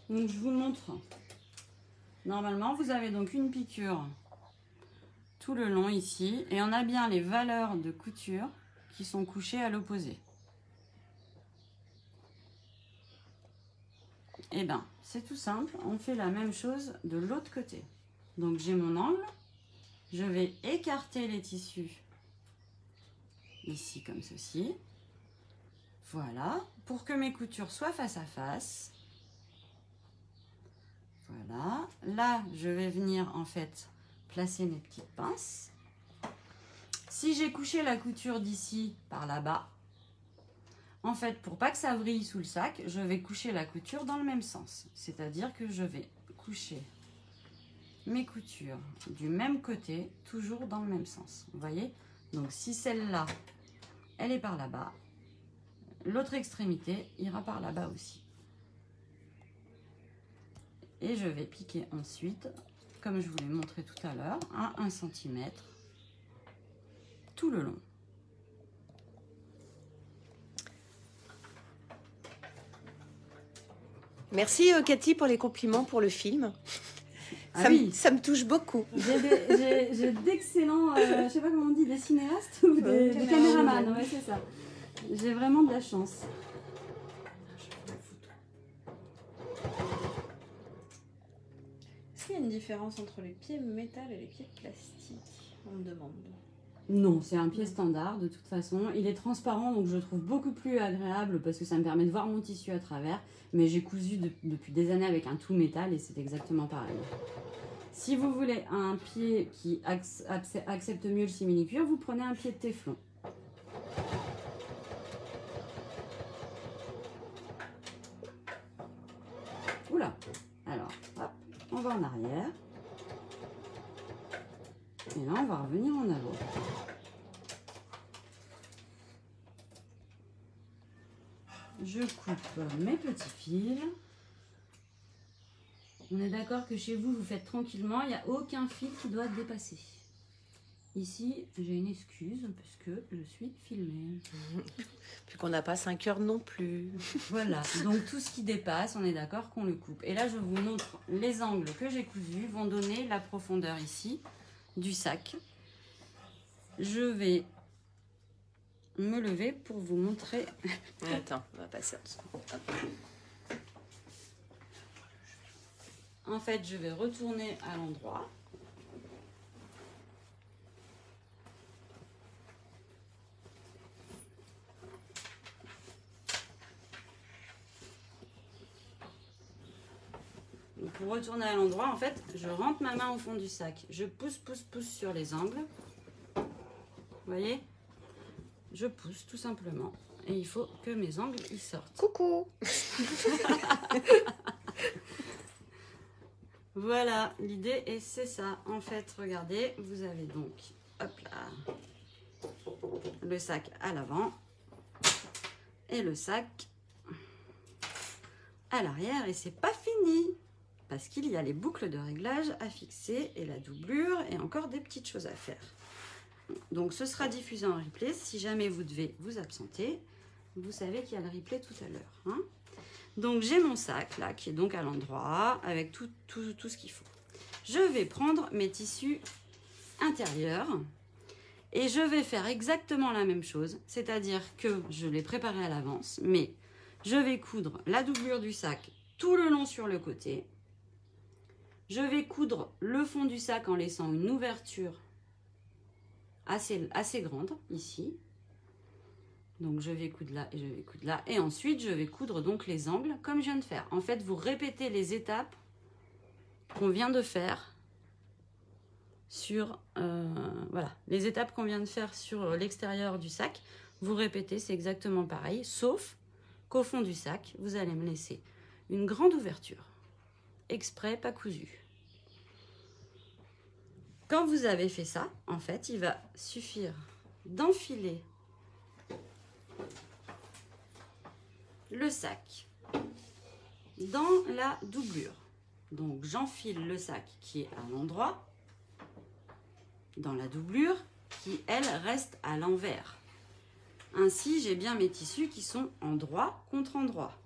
Donc je vous montre. Normalement, vous avez donc une piqûre tout le long ici. Et on a bien les valeurs de couture qui sont couchées à l'opposé. Et bien, c'est tout simple. On fait la même chose de l'autre côté. Donc j'ai mon angle. Je vais écarter les tissus ici comme ceci. Voilà. Pour que mes coutures soient face à face. Voilà, là je vais venir en fait placer mes petites pinces. Si j'ai couché la couture d'ici par là-bas, en fait pour pas que ça vrille sous le sac, je vais coucher la couture dans le même sens. C'est-à-dire que je vais coucher mes coutures du même côté, toujours dans le même sens. Vous voyez? Donc si celle-là, elle est par là-bas, l'autre extrémité ira par là-bas aussi. Et je vais piquer ensuite comme je vous l'ai montré tout à l'heure, à 1 cm tout le long. Merci Cathy pour les compliments pour le film. Ah oui. Ça me touche beaucoup. J'ai d'excellents, je sais pas comment on dit, des cinéastes ou des caméramans, ouais, c'est ça. J'ai vraiment de la chance. Est-ce qu'il y a une différence entre les pieds métal et les pieds plastique? On me demande. Non, c'est un pied standard de toute façon. Il est transparent, donc je le trouve beaucoup plus agréable parce que ça me permet de voir mon tissu à travers. Mais j'ai cousu depuis des années avec un tout métal et c'est exactement pareil. Si vous voulez un pied qui accepte mieux le simili-cuir, vous prenez un pied de téflon. Oula! Alors, hop, on va en arrière. Et là, on va revenir en avant. Je coupe mes petits fils. On est d'accord que chez vous, vous faites tranquillement. Il n'y a aucun fil qui doit dépasser. Ici, j'ai une excuse puisque je suis filmée. Puis qu'on n'a pas 5 heures non plus. Voilà, donc tout ce qui dépasse, on est d'accord qu'on le coupe. Et là, je vous montre les angles que j'ai cousus vont donner la profondeur ici du sac. Je vais me lever pour vous montrer. Attends, on va passer en dessous. En fait, je vais retourner à l'endroit. Pour retourner à l'endroit, en fait, je rentre ma main au fond du sac. Je pousse sur les angles. Vous voyez? Je pousse tout simplement. Et il faut que mes angles y sortent. Coucou. Voilà, l'idée et c'est ça. En fait, regardez, vous avez donc, hop là, le sac à l'avant et le sac à l'arrière. Et c'est pas fini parce qu'il y a les boucles de réglage à fixer et la doublure et encore des petites choses à faire. Donc ce sera diffusé en replay. Si jamais vous devez vous absenter, vous savez qu'il y a le replay tout à l'heure. Hein. Donc j'ai mon sac là qui est donc à l'endroit avec tout ce qu'il faut. Je vais prendre mes tissus intérieurs et je vais faire exactement la même chose. C'est-à-dire que je l'ai préparé à l'avance, mais je vais coudre la doublure du sac tout le long sur le côté. Je vais coudre le fond du sac en laissant une ouverture assez grande ici. Donc je vais coudre là et je vais coudre là. Et ensuite je vais coudre donc les angles comme je viens de faire. En fait, vous répétez les étapes qu'on vient de faire sur voilà, les étapes qu'on vient de faire sur l'extérieur du sac. Vous répétez, c'est exactement pareil, sauf qu'au fond du sac, vous allez me laisser une grande ouverture, exprès pas cousue. Quand vous avez fait ça, en fait, il va suffire d'enfiler le sac dans la doublure. Donc j'enfile le sac qui est à l'endroit dans la doublure qui elle reste à l'envers. Ainsi j'ai bien mes tissus qui sont endroit contre endroit.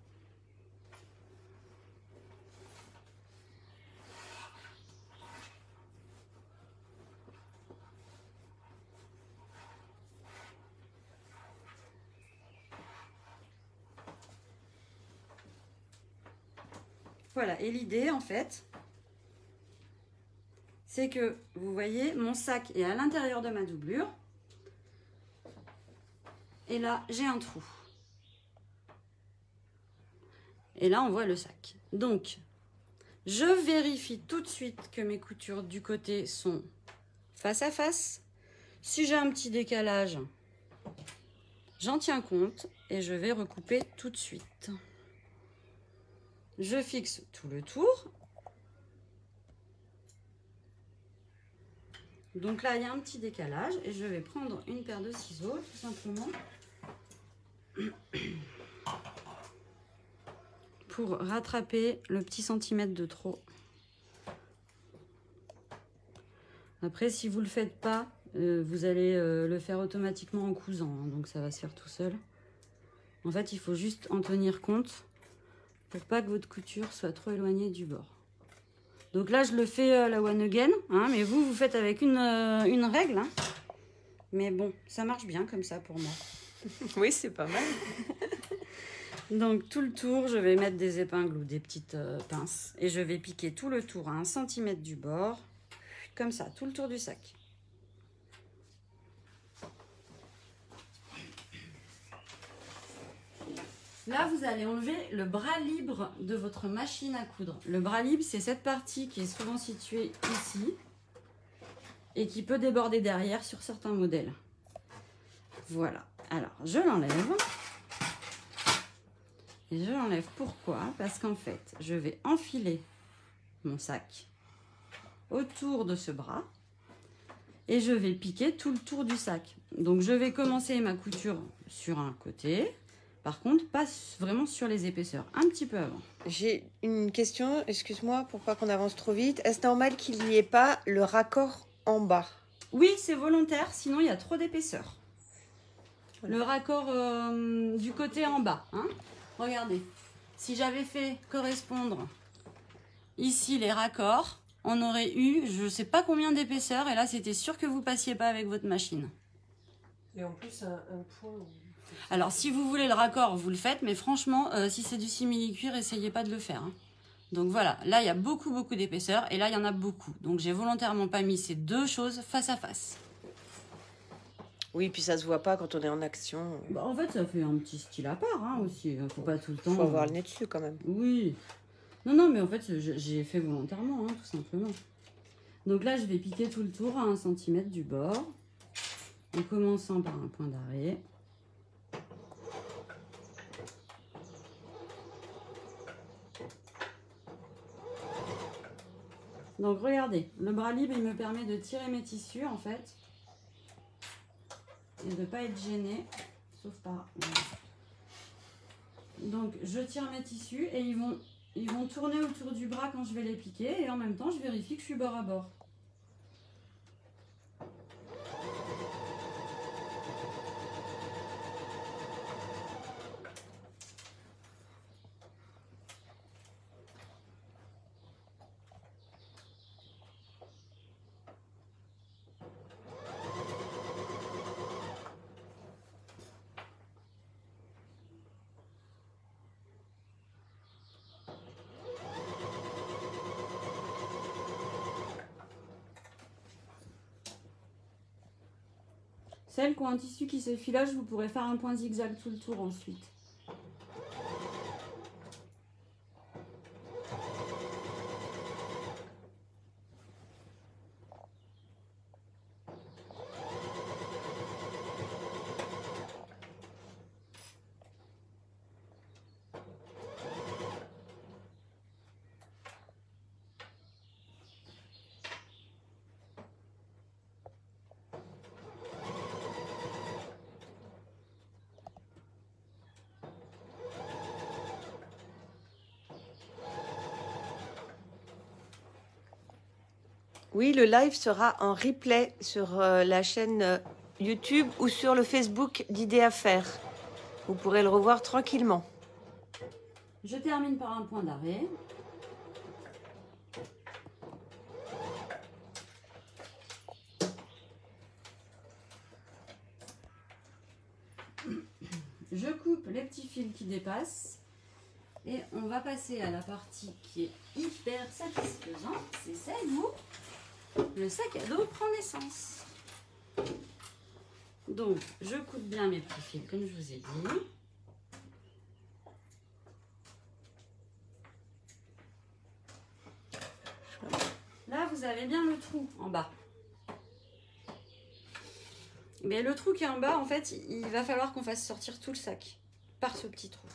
Voilà, et l'idée en fait, c'est que vous voyez, mon sac est à l'intérieur de ma doublure. Et là, j'ai un trou. Et là, on voit le sac. Donc, je vérifie tout de suite que mes coutures du côté sont face à face. Si j'ai un petit décalage, j'en tiens compte et je vais recouper tout de suite. Je fixe tout le tour. Donc là, il y a un petit décalage et je vais prendre une paire de ciseaux, tout simplement, pour rattraper le petit centimètre de trop. Après, si vous ne le faites pas, vous allez le faire automatiquement en cousant, hein, donc ça va se faire tout seul. En fait, il faut juste en tenir compte pour pas que votre couture soit trop éloignée du bord. Donc là, je le fais la one again, hein, mais vous faites avec une règle. Hein. Mais bon, ça marche bien comme ça pour moi. Oui, c'est pas mal. Donc tout le tour, je vais mettre des épingles ou des petites pinces. Et je vais piquer tout le tour à 1 cm du bord. Comme ça, tout le tour du sac. Là, vous allez enlever le bras libre de votre machine à coudre. Le bras libre, c'est cette partie qui est souvent située ici et qui peut déborder derrière sur certains modèles. Voilà. Alors, je l'enlève. Et je l'enlève pourquoi? Parce qu'en fait, je vais enfiler mon sac autour de ce bras et je vais piquer tout le tour du sac. Donc, je vais commencer ma couture sur un côté. Par contre, pas vraiment sur les épaisseurs, un petit peu avant. J'ai une question, excuse-moi, pour pas qu'on avance trop vite. Est-ce normal qu'il n'y ait pas le raccord en bas? Oui, c'est volontaire, sinon il y a trop d'épaisseur. Voilà. Le raccord du côté en bas. Hein. Regardez, si j'avais fait correspondre ici les raccords, on aurait eu je ne sais pas combien d'épaisseur et là c'était sûr que vous passiez pas avec votre machine. Et en plus, un point... Alors, si vous voulez le raccord, vous le faites, mais franchement, si c'est du simili-cuir, essayez pas de le faire. Hein. Donc voilà, là, il y a beaucoup d'épaisseur, et là, il y en a beaucoup. Donc, j'ai volontairement pas mis ces deux choses face à face. Oui, puis ça se voit pas quand on est en action. Bah, en fait, ça fait un petit style à part, hein, aussi. Faut pas tout le temps... Faut avoir le nez dessus, quand même. Oui. Non, mais en fait, j'ai fait volontairement, hein, tout simplement. Donc là, je vais piquer tout le tour à 1 cm du bord, en commençant par un point d'arrêt. Donc regardez, le bras libre il me permet de tirer mes tissus en fait et de ne pas être gênée, sauf par... Donc je tire mes tissus et ils vont tourner autour du bras quand je vais les piquer et en même temps je vérifie que je suis bord à bord. Celles qui ont un tissu qui s'effilage, vous pourrez faire un point zigzag tout le tour ensuite. Oui, le live sera en replay sur la chaîne YouTube ou sur le Facebook d'Idées à faire. Vous pourrez le revoir tranquillement. Je termine par un point d'arrêt. Je coupe les petits fils qui dépassent. Et on va passer à la partie qui est hyper satisfaisante. C'est celle où le sac à dos prend naissance. Donc, je coupe bien mes petits fils comme je vous ai dit. Là, vous avez bien le trou en bas. Mais le trou qui est en bas, en fait, il va falloir qu'on fasse sortir tout le sac par ce petit trou.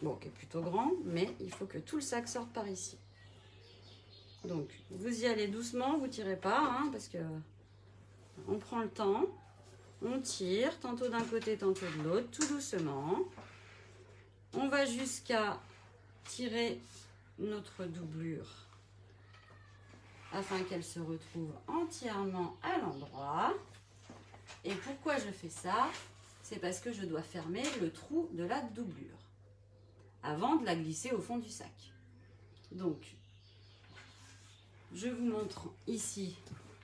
Bon, qui est plutôt grand, mais il faut que tout le sac sorte par ici. Donc, vous y allez doucement, vous tirez pas, hein, parce que on prend le temps, on tire, tantôt d'un côté, tantôt de l'autre, tout doucement. On va jusqu'à tirer notre doublure afin qu'elle se retrouve entièrement à l'endroit. Et pourquoi je fais ça? C'est parce que je dois fermer le trou de la doublure avant de la glisser au fond du sac. Donc, je vous montre ici,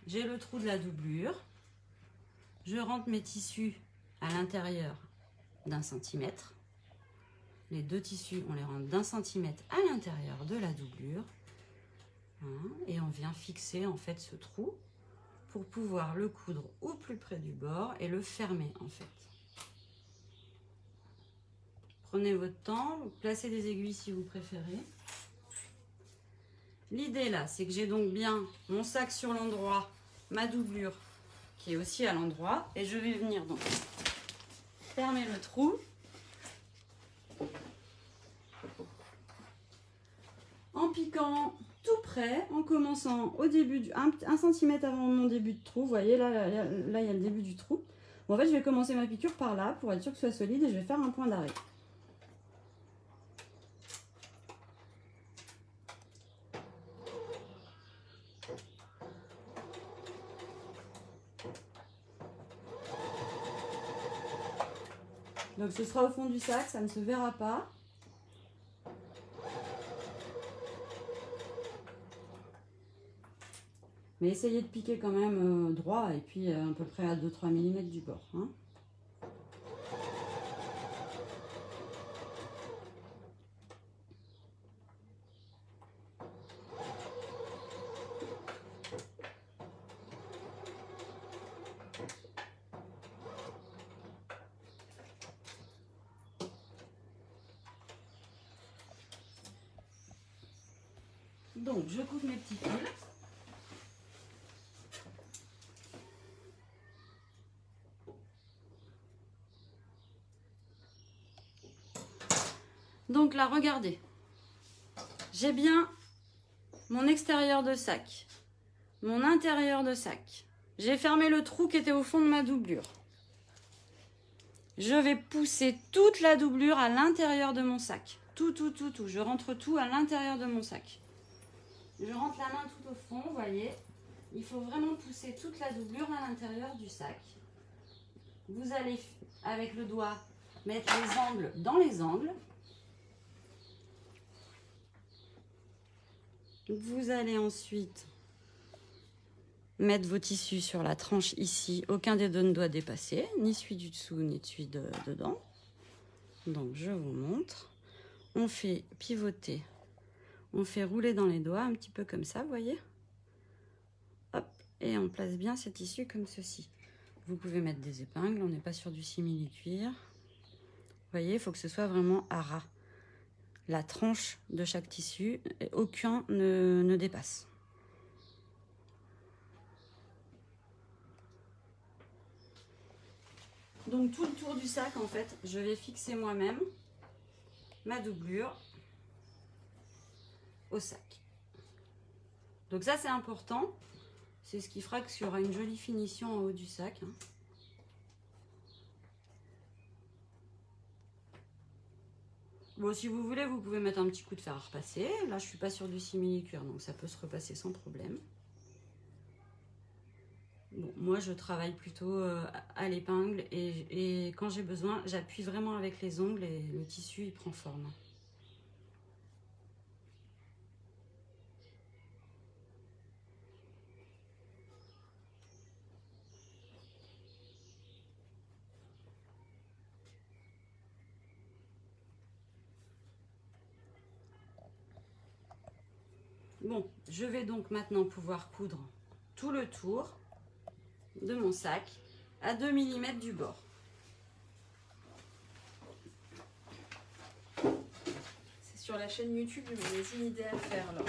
j'ai le trou de la doublure. Je rentre mes tissus à l'intérieur d'1 centimètre. Les deux tissus, on les rentre d'1 centimètre à l'intérieur de la doublure. Et on vient fixer en fait ce trou pour pouvoir le coudre au plus près du bord et le fermer en fait. Prenez votre temps, placez des aiguilles si vous préférez. L'idée là, c'est que j'ai donc bien mon sac sur l'endroit, ma doublure qui est aussi à l'endroit, et je vais venir donc fermer le trou. En piquant tout près, en commençant au début du 1 cm avant mon début de trou. Vous voyez là, il y a le début du trou. Bon, en fait, je vais commencer ma piqûre par là pour être sûr que ce soit solide, et je vais faire un point d'arrêt. Donc ce sera au fond du sac, ça ne se verra pas. Mais essayez de piquer quand même droit, et puis à peu près à 2-3 mm du bord. Hein. Donc je coupe mes petits fils. Donc là, regardez, j'ai bien mon extérieur de sac, mon intérieur de sac. J'ai fermé le trou qui était au fond de ma doublure. Je vais pousser toute la doublure à l'intérieur de mon sac. Tout. Je rentre tout à l'intérieur de mon sac. Je rentre la main tout au fond, vous voyez. Il faut vraiment pousser toute la doublure à l'intérieur du sac. Vous allez, avec le doigt, mettre les angles dans les angles. Vous allez ensuite mettre vos tissus sur la tranche ici. Aucun des deux ne doit dépasser, ni celui du dessous, ni celui dedans. Donc je vous montre. On fait pivoter, on fait rouler dans les doigts, un petit peu comme ça, vous voyez. Hop, et on place bien ces tissus comme ceci. Vous pouvez mettre des épingles, on n'est pas sur du simili-cuir. Vous voyez, il faut que ce soit vraiment à ras. La tranche de chaque tissu, aucun ne dépasse. Donc tout le tour du sac, en fait, je vais fixer moi-même ma doublure au sac. Donc ça, c'est important. C'est ce qui fera qu'il y aura une jolie finition en haut du sac. Hein. Bon, si vous voulez, vous pouvez mettre un petit coup de fer à repasser. Là, je suis pas sur du simili-cuir, donc ça peut se repasser sans problème. Bon, moi, je travaille plutôt à l'épingle, et quand j'ai besoin, j'appuie vraiment avec les ongles et le tissu, il prend forme. Bon, je vais donc maintenant pouvoir coudre tout le tour de mon sac à 2 mm du bord. C'est sur la chaîne YouTube du magazine Idée à faire là.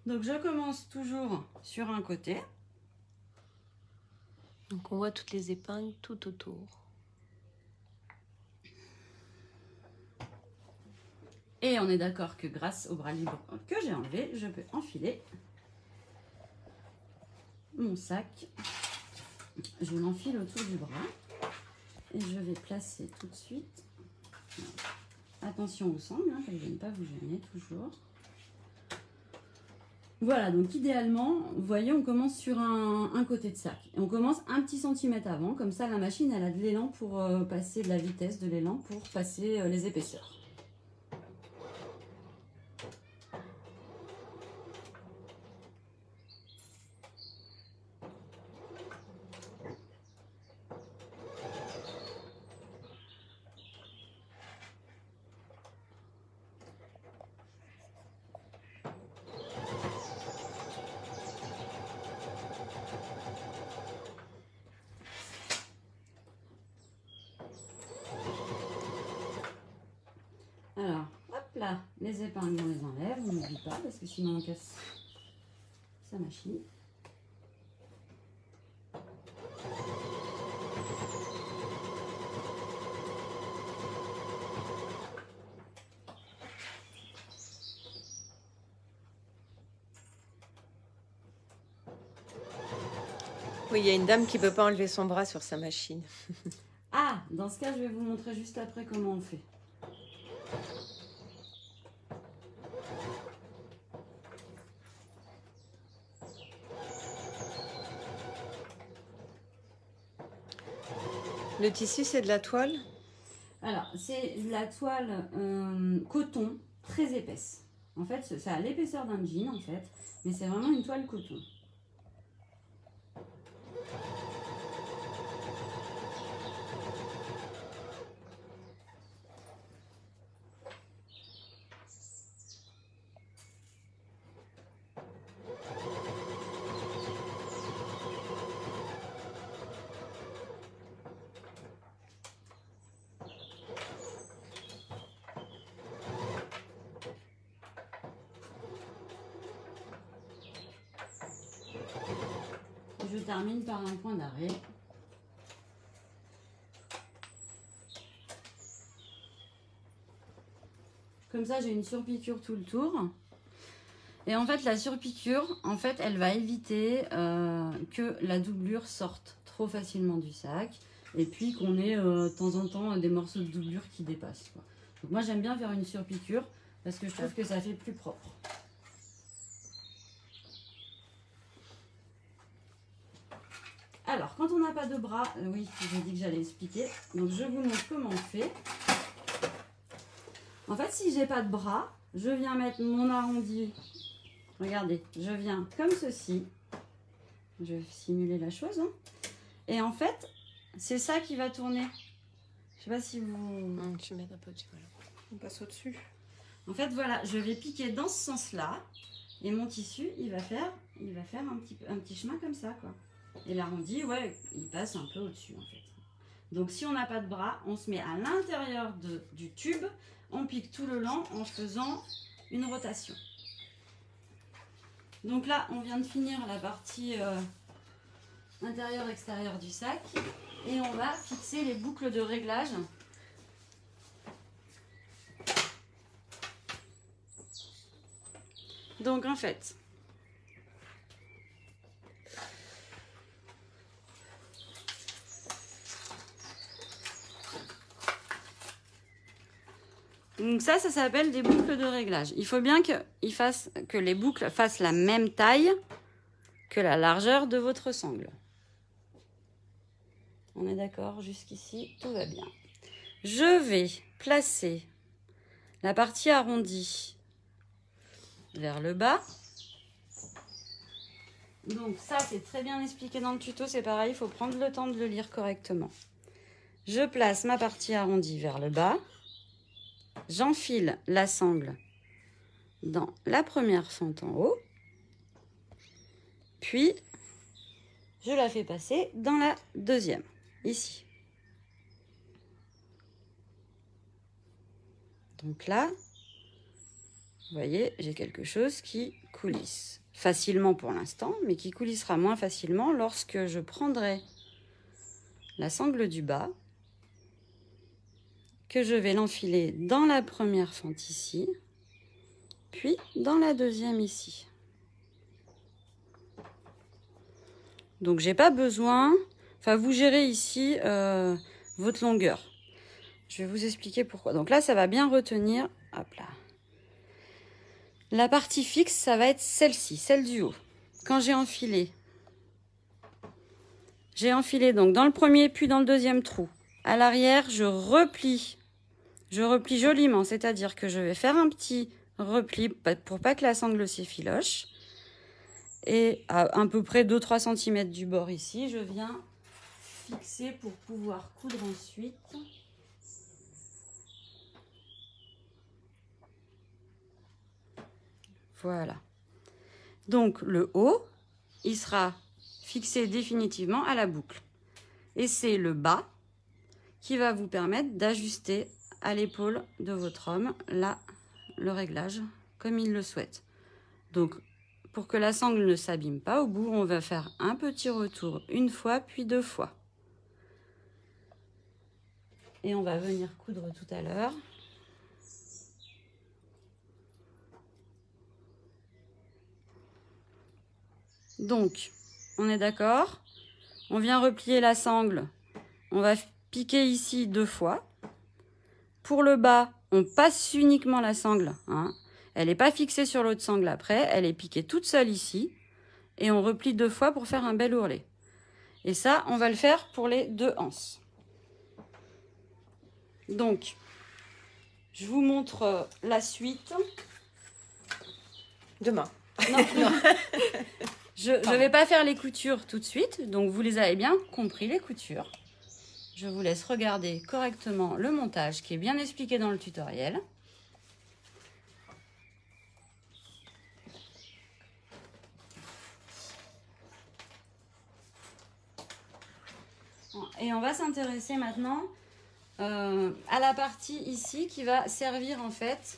Donc je commence toujours sur un côté. Donc on voit toutes les épingles tout autour. Et on est d'accord que grâce au bras libre que j'ai enlevé, je peux enfiler mon sac. Je l'enfile autour du bras et je vais placer tout de suite Attention aux sangles, hein, qu'elles ne viennent pas vous gêner toujours. Voilà, donc idéalement, vous voyez, on commence sur un côté de sac. Et on commence un petit centimètre avant, comme ça la machine elle a de l'élan pour passer, de la vitesse de l'élan pour passer les épaisseurs. Alors, hop là, les épingles, on les enlève, on n'oublie pas, parce que sinon on casse sa machine. Oui, il y a une dame qui ne peut pas enlever son bras sur sa machine. Ah, dans ce cas, je vais vous montrer juste après comment on fait. Le tissu, c'est de la toile? Alors, c'est de la toile coton très épaisse. En fait, ça a l'épaisseur d'un jean, en fait, mais c'est vraiment une toile coton. Je termine par un point d'arrêt. Comme ça, j'ai une surpiqûre tout le tour. Et en fait, la surpiqûre, en fait, elle va éviter que la doublure sorte trop facilement du sac. Et puis qu'on ait de temps en temps des morceaux de doublure qui dépassent, quoi. Donc moi, j'aime bien faire une surpiqûre parce que je trouve que ça fait plus propre. Alors, quand on n'a pas de bras, oui, j'ai dit que j'allais expliquer. Donc, je vous montre comment on fait. En fait, si j'ai pas de bras, je viens mettre mon arrondi. Regardez, je viens comme ceci. Je vais simuler la chose, hein. Et en fait, c'est ça qui va tourner. Je sais pas si vous... Tu mets un peu dessus, voilà. On passe au-dessus. En fait, voilà, je vais piquer dans ce sens-là. Et mon tissu, il va faire un petit chemin comme ça, quoi. Et l'arrondi, ouais, il passe un peu au-dessus, en fait. Donc, si on n'a pas de bras, on se met à l'intérieur du tube. On pique tout le long en faisant une rotation. Donc là, on vient de finir la partie intérieure-extérieure du sac. Et on va fixer les boucles de réglage. Donc, en fait... Donc ça s'appelle des boucles de réglage. Il faut bien que les boucles fassent la même taille que la largeur de votre sangle. On est d'accord, jusqu'ici, tout va bien. Je vais placer la partie arrondie vers le bas. Donc ça, c'est très bien expliqué dans le tuto, c'est pareil, il faut prendre le temps de le lire correctement. Je place ma partie arrondie vers le bas. J'enfile la sangle dans la première fente en haut, puis je la fais passer dans la deuxième, ici. Donc là, vous voyez, j'ai quelque chose qui coulisse facilement pour l'instant, mais qui coulissera moins facilement lorsque je prendrai la sangle du bas, que je vais l'enfiler dans la première fente ici, puis dans la deuxième ici. Donc j'ai pas besoin, enfin vous gérez ici votre longueur. Je vais vous expliquer pourquoi. Donc là, ça va bien retenir. Hop là. La partie fixe, ça va être celle-ci, celle du haut. Quand j'ai enfilé donc dans le premier puis dans le deuxième trou. À l'arrière, je replie joliment, c'est-à-dire que je vais faire un petit repli pour pas que la sangle s'effiloche. Et à peu près 2-3 cm du bord ici, je viens fixer pour pouvoir coudre ensuite. Voilà. Donc le haut, il sera fixé définitivement à la boucle. Et c'est le bas qui va vous permettre d'ajuster à l'épaule de votre homme, là, le réglage, comme il le souhaite. Donc, pour que la sangle ne s'abîme pas, au bout, on va faire un petit retour une fois, puis 2 fois. Et on va venir coudre tout à l'heure. Donc, on est d'accord? On vient replier la sangle. On va piquer ici 2 fois. Pour le bas, on passe uniquement la sangle. Hein. Elle n'est pas fixée sur l'autre sangle après. Elle est piquée toute seule ici. Et on replie 2 fois pour faire un bel ourlet. Et ça, on va le faire pour les 2 anses. Donc, je vous montre la suite. Demain. Non. Je ne vais pas faire les coutures tout de suite. Donc, vous les avez bien compris, les coutures. Je vous laisse regarder correctement le montage qui est bien expliqué dans le tutoriel. Et on va s'intéresser maintenant à la partie ici qui va servir en fait,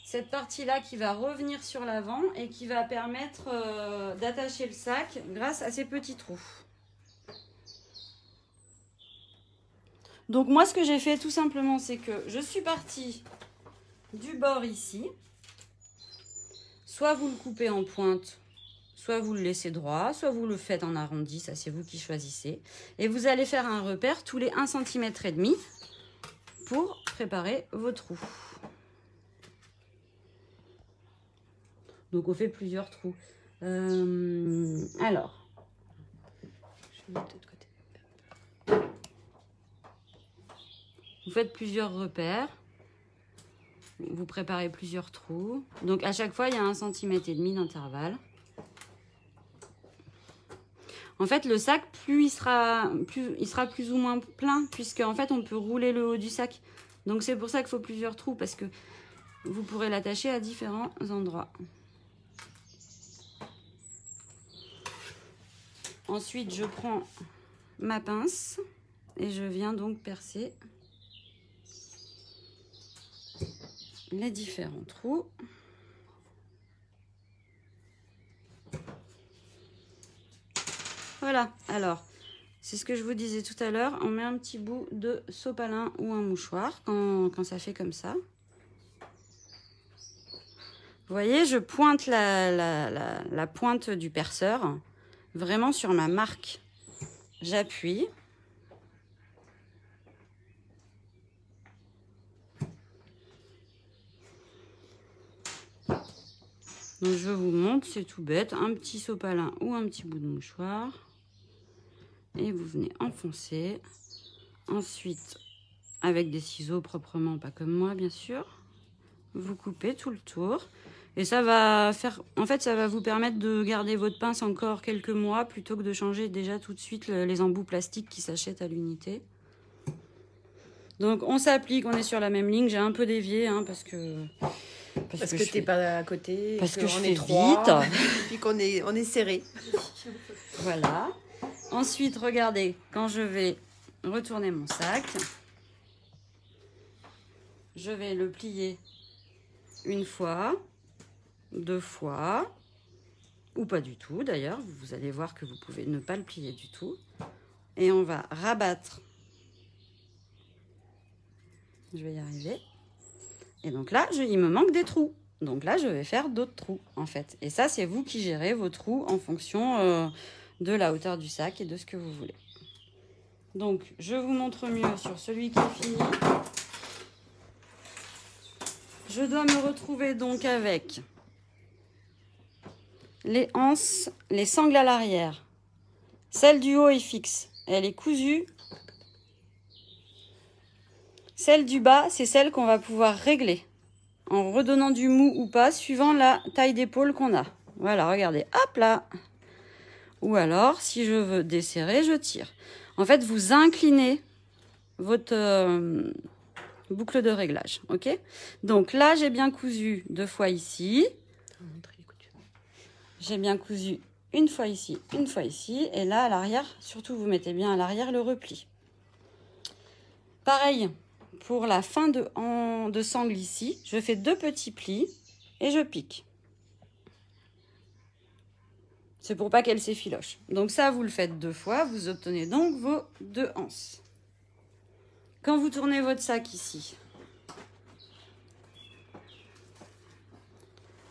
cette partie-là qui va revenir sur l'avant et qui va permettre d'attacher le sac grâce à ces petits trous. Donc moi ce que j'ai fait tout simplement c'est que je suis partie du bord ici, soit vous le coupez en pointe, soit vous le laissez droit, soit vous le faites en arrondi, ça c'est vous qui choisissez. Et vous allez faire un repère tous les 1,5 cm pour préparer vos trous. Donc on fait plusieurs trous. Alors, je vais mettre de l'autre côté. Vous faites plusieurs repères. Vous préparez plusieurs trous. Donc à chaque fois, il y a 1,5 cm d'intervalle. En fait, le sac, plus il sera plus ou moins plein, puisque en fait, on peut rouler le haut du sac. Donc c'est pour ça qu'il faut plusieurs trous, parce que vous pourrez l'attacher à différents endroits. Ensuite, je prends ma pince et je viens donc percer les différents trous. Voilà, alors, c'est ce que je vous disais tout à l'heure, on met un petit bout de sopalin ou un mouchoir quand ça fait comme ça. Vous voyez, je pointe la pointe du perceur vraiment sur ma marque. J'appuie. Donc je vous montre, c'est tout bête, un petit sopalin ou un petit bout de mouchoir. Et vous venez enfoncer. Ensuite, avec des ciseaux proprement, pas comme moi bien sûr, vous coupez tout le tour. Et ça va faire, en fait, ça va vous permettre de garder votre pince encore quelques mois plutôt que de changer déjà tout de suite les embouts plastiques qui s'achètent à l'unité. Donc on s'applique, on est sur la même ligne. J'ai un peu dévié hein, parce que t'es pas à côté, parce que je on fais est trois, vite, puis qu'on est, on est serré. Voilà. Ensuite, regardez, quand je vais retourner mon sac, je vais le plier une fois, 2 fois, ou pas du tout d'ailleurs. Vous allez voir que vous pouvez ne pas le plier du tout. Et on va rabattre. Je vais y arriver. Et donc là, il me manque des trous. Donc là, je vais faire d'autres trous, en fait. Et ça, c'est vous qui gérez vos trous en fonction de la hauteur du sac et de ce que vous voulez. Donc, je vous montre mieux sur celui qui est fini. Je dois me retrouver donc avec les anses, les sangles à l'arrière. Celle du haut est fixe, elle est cousue. Celle du bas, c'est celle qu'on va pouvoir régler en redonnant du mou ou pas, suivant la taille d'épaule qu'on a. Voilà, regardez, hop là. Ou alors, si je veux desserrer, je tire. En fait, vous inclinez votre boucle de réglage, ok? Donc là, j'ai bien cousu 2 fois ici. J'ai bien cousu une fois ici, une fois ici. Et là, à l'arrière, surtout, vous mettez bien à l'arrière le repli. Pareil, pour la fin de sangle ici, je fais 2 petits plis et je pique. C'est pour pas qu'elle s'effiloche. Donc ça, vous le faites 2 fois. Vous obtenez donc vos 2 anses. Quand vous tournez votre sac ici,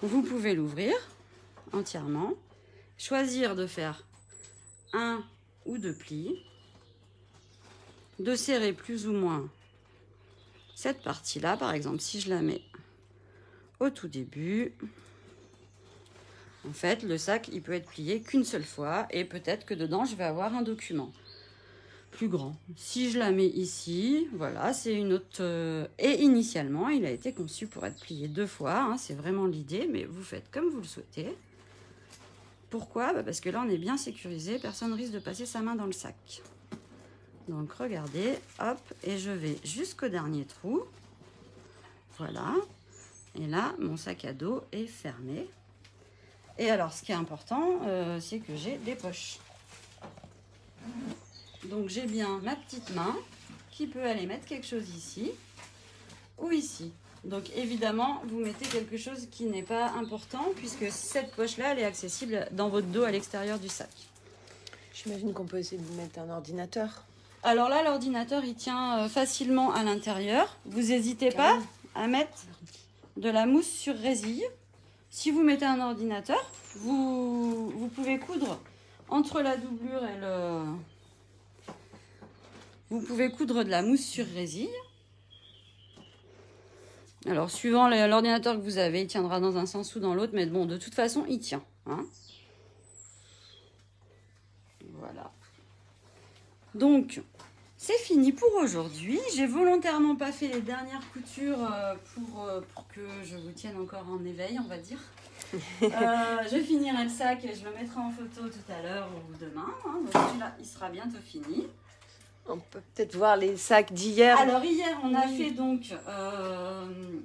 vous pouvez l'ouvrir entièrement. Choisir de faire 1 ou 2 plis. De serrer plus ou moins cette partie-là. Par exemple, si je la mets au tout début... En fait, le sac, il peut être plié qu'une seule fois et peut-être que dedans, je vais avoir un document plus grand. Si je la mets ici, voilà, c'est une autre... Et initialement, il a été conçu pour être plié 2 fois, hein, c'est vraiment l'idée, mais vous faites comme vous le souhaitez. Pourquoi? Parce que là, on est bien sécurisé, personne risque de passer sa main dans le sac. Donc, regardez, hop, et je vais jusqu'au dernier trou. Voilà. Et là, mon sac à dos est fermé. Et alors, ce qui est important, c'est que j'ai des poches. Donc, j'ai bien ma petite main qui peut aller mettre quelque chose ici ou ici. Donc, évidemment, vous mettez quelque chose qui n'est pas important puisque cette poche-là, elle est accessible dans votre dos à l'extérieur du sac. J'imagine qu'on peut essayer de mettre un ordinateur. Alors là, l'ordinateur, il tient facilement à l'intérieur. Vous n'hésitez pas à mettre de la mousse sur résille. Si vous mettez un ordinateur, vous pouvez coudre entre la doublure et le... Vous pouvez coudre de la mousse sur résille. Alors, suivant l'ordinateur que vous avez, il tiendra dans un sens ou dans l'autre. Mais bon, de toute façon, il tient. Hein. Voilà. Donc, c'est fini pour aujourd'hui. J'ai volontairement pas fait les dernières coutures pour que je vous tienne encore en éveil, on va dire. Je finirai le sac et je le mettrai en photo tout à l'heure ou demain. Hein. Donc celui-là, il sera bientôt fini. On peut peut-être voir les sacs d'hier. Alors hier, on a fait donc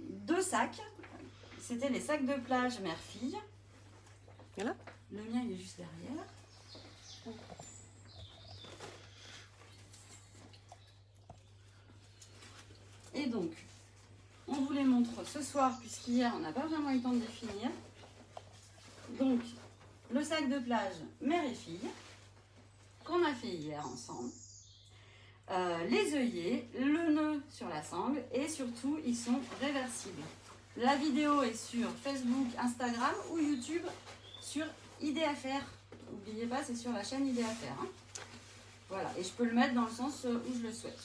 2 sacs. C'était les sacs de plage mère-fille. Voilà. Le mien, il est juste derrière. Et donc, on vous les montre ce soir, puisqu'hier, on n'a pas vraiment eu le temps de les finir. Donc, le sac de plage mère et fille, qu'on a fait hier ensemble. Les œillets, le nœud sur la sangle, et surtout, ils sont réversibles. La vidéo est sur Facebook, Instagram ou YouTube sur Idéaffaire. N'oubliez pas, c'est sur la chaîne Idéaffaire. Hein. Voilà, et je peux le mettre dans le sens où je le souhaite.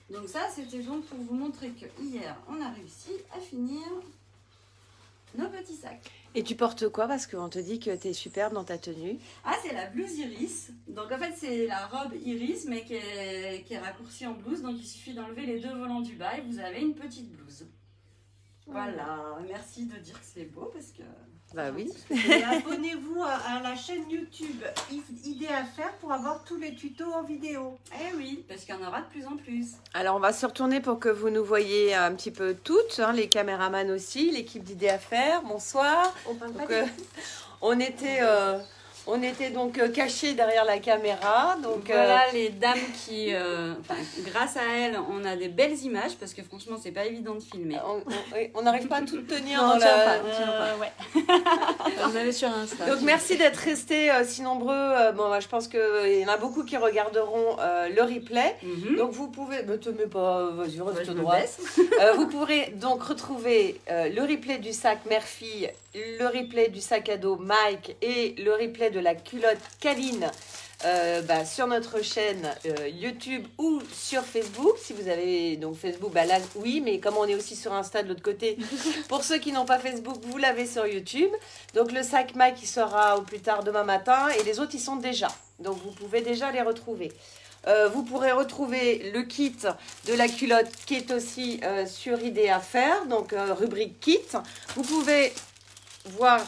Donc ça, c'était donc pour vous montrer que hier, on a réussi à finir nos petits sacs. Et tu portes quoi? Parce qu'on te dit que tu es superbe dans ta tenue. Ah, c'est la blouse iris. Donc en fait, c'est la robe iris, mais qui est raccourcie en blouse. Donc il suffit d'enlever les 2 volants du bas et vous avez une petite blouse. Voilà, merci de dire que c'est beau parce que... Bah oui. Et abonnez-vous à la chaîne YouTube Idéaffaire pour avoir tous les tutos en vidéo. Eh oui, parce qu'il y en aura de plus en plus. Alors on va se retourner pour que vous nous voyez un petit peu toutes, hein, les caméramans aussi, l'équipe d'Idéaffaire. Bonsoir. On était donc cachés derrière la caméra. Donc voilà les dames qui, grâce à elles, on a des belles images parce que franchement, c'est pas évident de filmer. On n'arrive pas à tout tenir Non, dans on tient la... pas. Ouais. Vous allez sur Insta. Donc merci d'être restés si nombreux. Bon, je pense qu'il y en a beaucoup qui regarderont le replay. Donc vous pouvez... Ne te mets pas... Vas-y, reste droit. Vous pourrez donc retrouver le replay du sac mère-fille le replay du sac à dos Mike et le replay de la culotte Kaline sur notre chaîne YouTube ou sur Facebook. Si vous avez donc Facebook, là oui, mais comme on est aussi sur Insta de l'autre côté, pour ceux qui n'ont pas Facebook, vous l'avez sur YouTube. Donc le sac Mike il sera au plus tard demain matin et les autres ils sont déjà. Donc vous pouvez déjà les retrouver. Vous pourrez retrouver le kit de la culotte qui est aussi sur Idée à faire, donc rubrique kit. Vous pouvez voir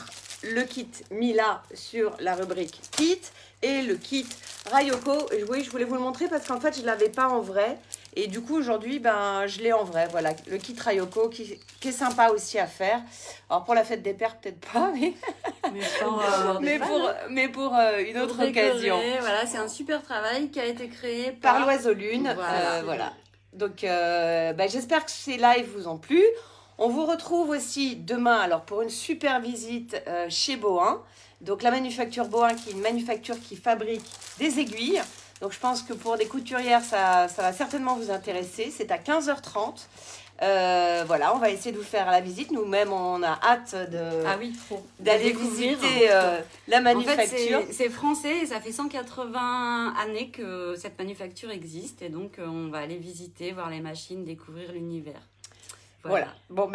le kit Mila sur la rubrique kit et le kit Rayoko. Et oui, je voulais vous le montrer parce qu'en fait je ne l'avais pas en vrai et du coup aujourd'hui je l'ai en vrai. Voilà, le kit Rayoko qui est sympa aussi à faire. Alors pour la fête des pères peut-être pas, mais pour une autre occasion. Voilà, c'est un super travail qui a été créé par l'Oiseau Lune. Voilà. Donc j'espère que ces lives vous ont plu. On vous retrouve aussi demain alors pour une super visite chez Bohin. Donc la manufacture Bohin qui est une manufacture qui fabrique des aiguilles. Donc je pense que pour des couturières ça va certainement vous intéresser. C'est à 15h30. Voilà, on va essayer de vous faire la visite. Nous-mêmes, on a hâte d'aller visiter la manufacture. En fait, c'est français et ça fait 180 années que cette manufacture existe. Et donc, on va aller visiter, voir les machines, découvrir l'univers. Voilà. Bon,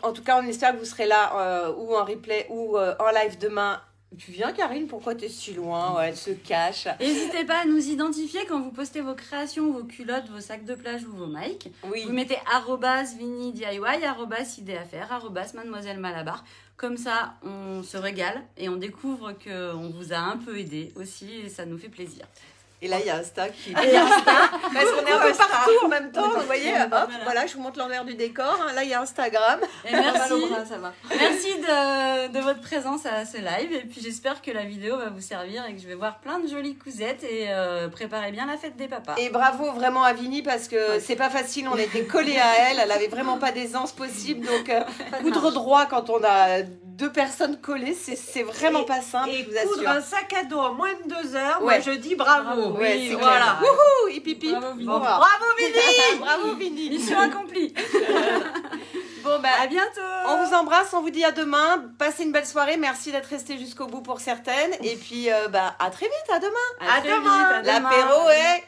en tout cas, on espère que vous serez là ou en replay ou en live demain. Tu viens, Karine? Pourquoi tu es si loin? Elle se cache. N'hésitez pas à nous identifier quand vous postez vos créations, vos culottes, vos sacs de plage ou vos Mike. Oui. Vous mettez @ViniDIY, @IdéAFaire, @Mademoiselle Malabar. Comme ça, on se régale et on découvre qu'on vous a un peu aidé aussi et ça nous fait plaisir. Et là, il y a Insta qui... parce qu'on est un peu partout en même temps. Vous voyez, voilà, je vous montre l'envers du décor. Là, il y a Instagram. Et merci de votre présence à ce live. Et puis, j'espère que la vidéo va vous servir et que je vais voir plein de jolies cousettes. Et préparez bien la fête des papas. Et bravo vraiment à Vini parce que c'est pas facile. On était collés à elle. Elle avait vraiment pas d'aisance possible. Donc, coudre droit quand on a 2 personnes collées, c'est vraiment pas simple. Et je vous assure. coudre un sac à dos en moins de 2 heures, moi je dis bravo. Ouais, c'est voilà. clair. Wouhou, hip hip hip. Bravo, Vini. Bravo Vini. Bravo Vini. Mission accomplie. Bon, à bientôt. On vous embrasse, on vous dit à demain. Passez une belle soirée. Merci d'être resté jusqu'au bout pour certaines. Et puis, à très vite, à demain. À demain. L'apéro est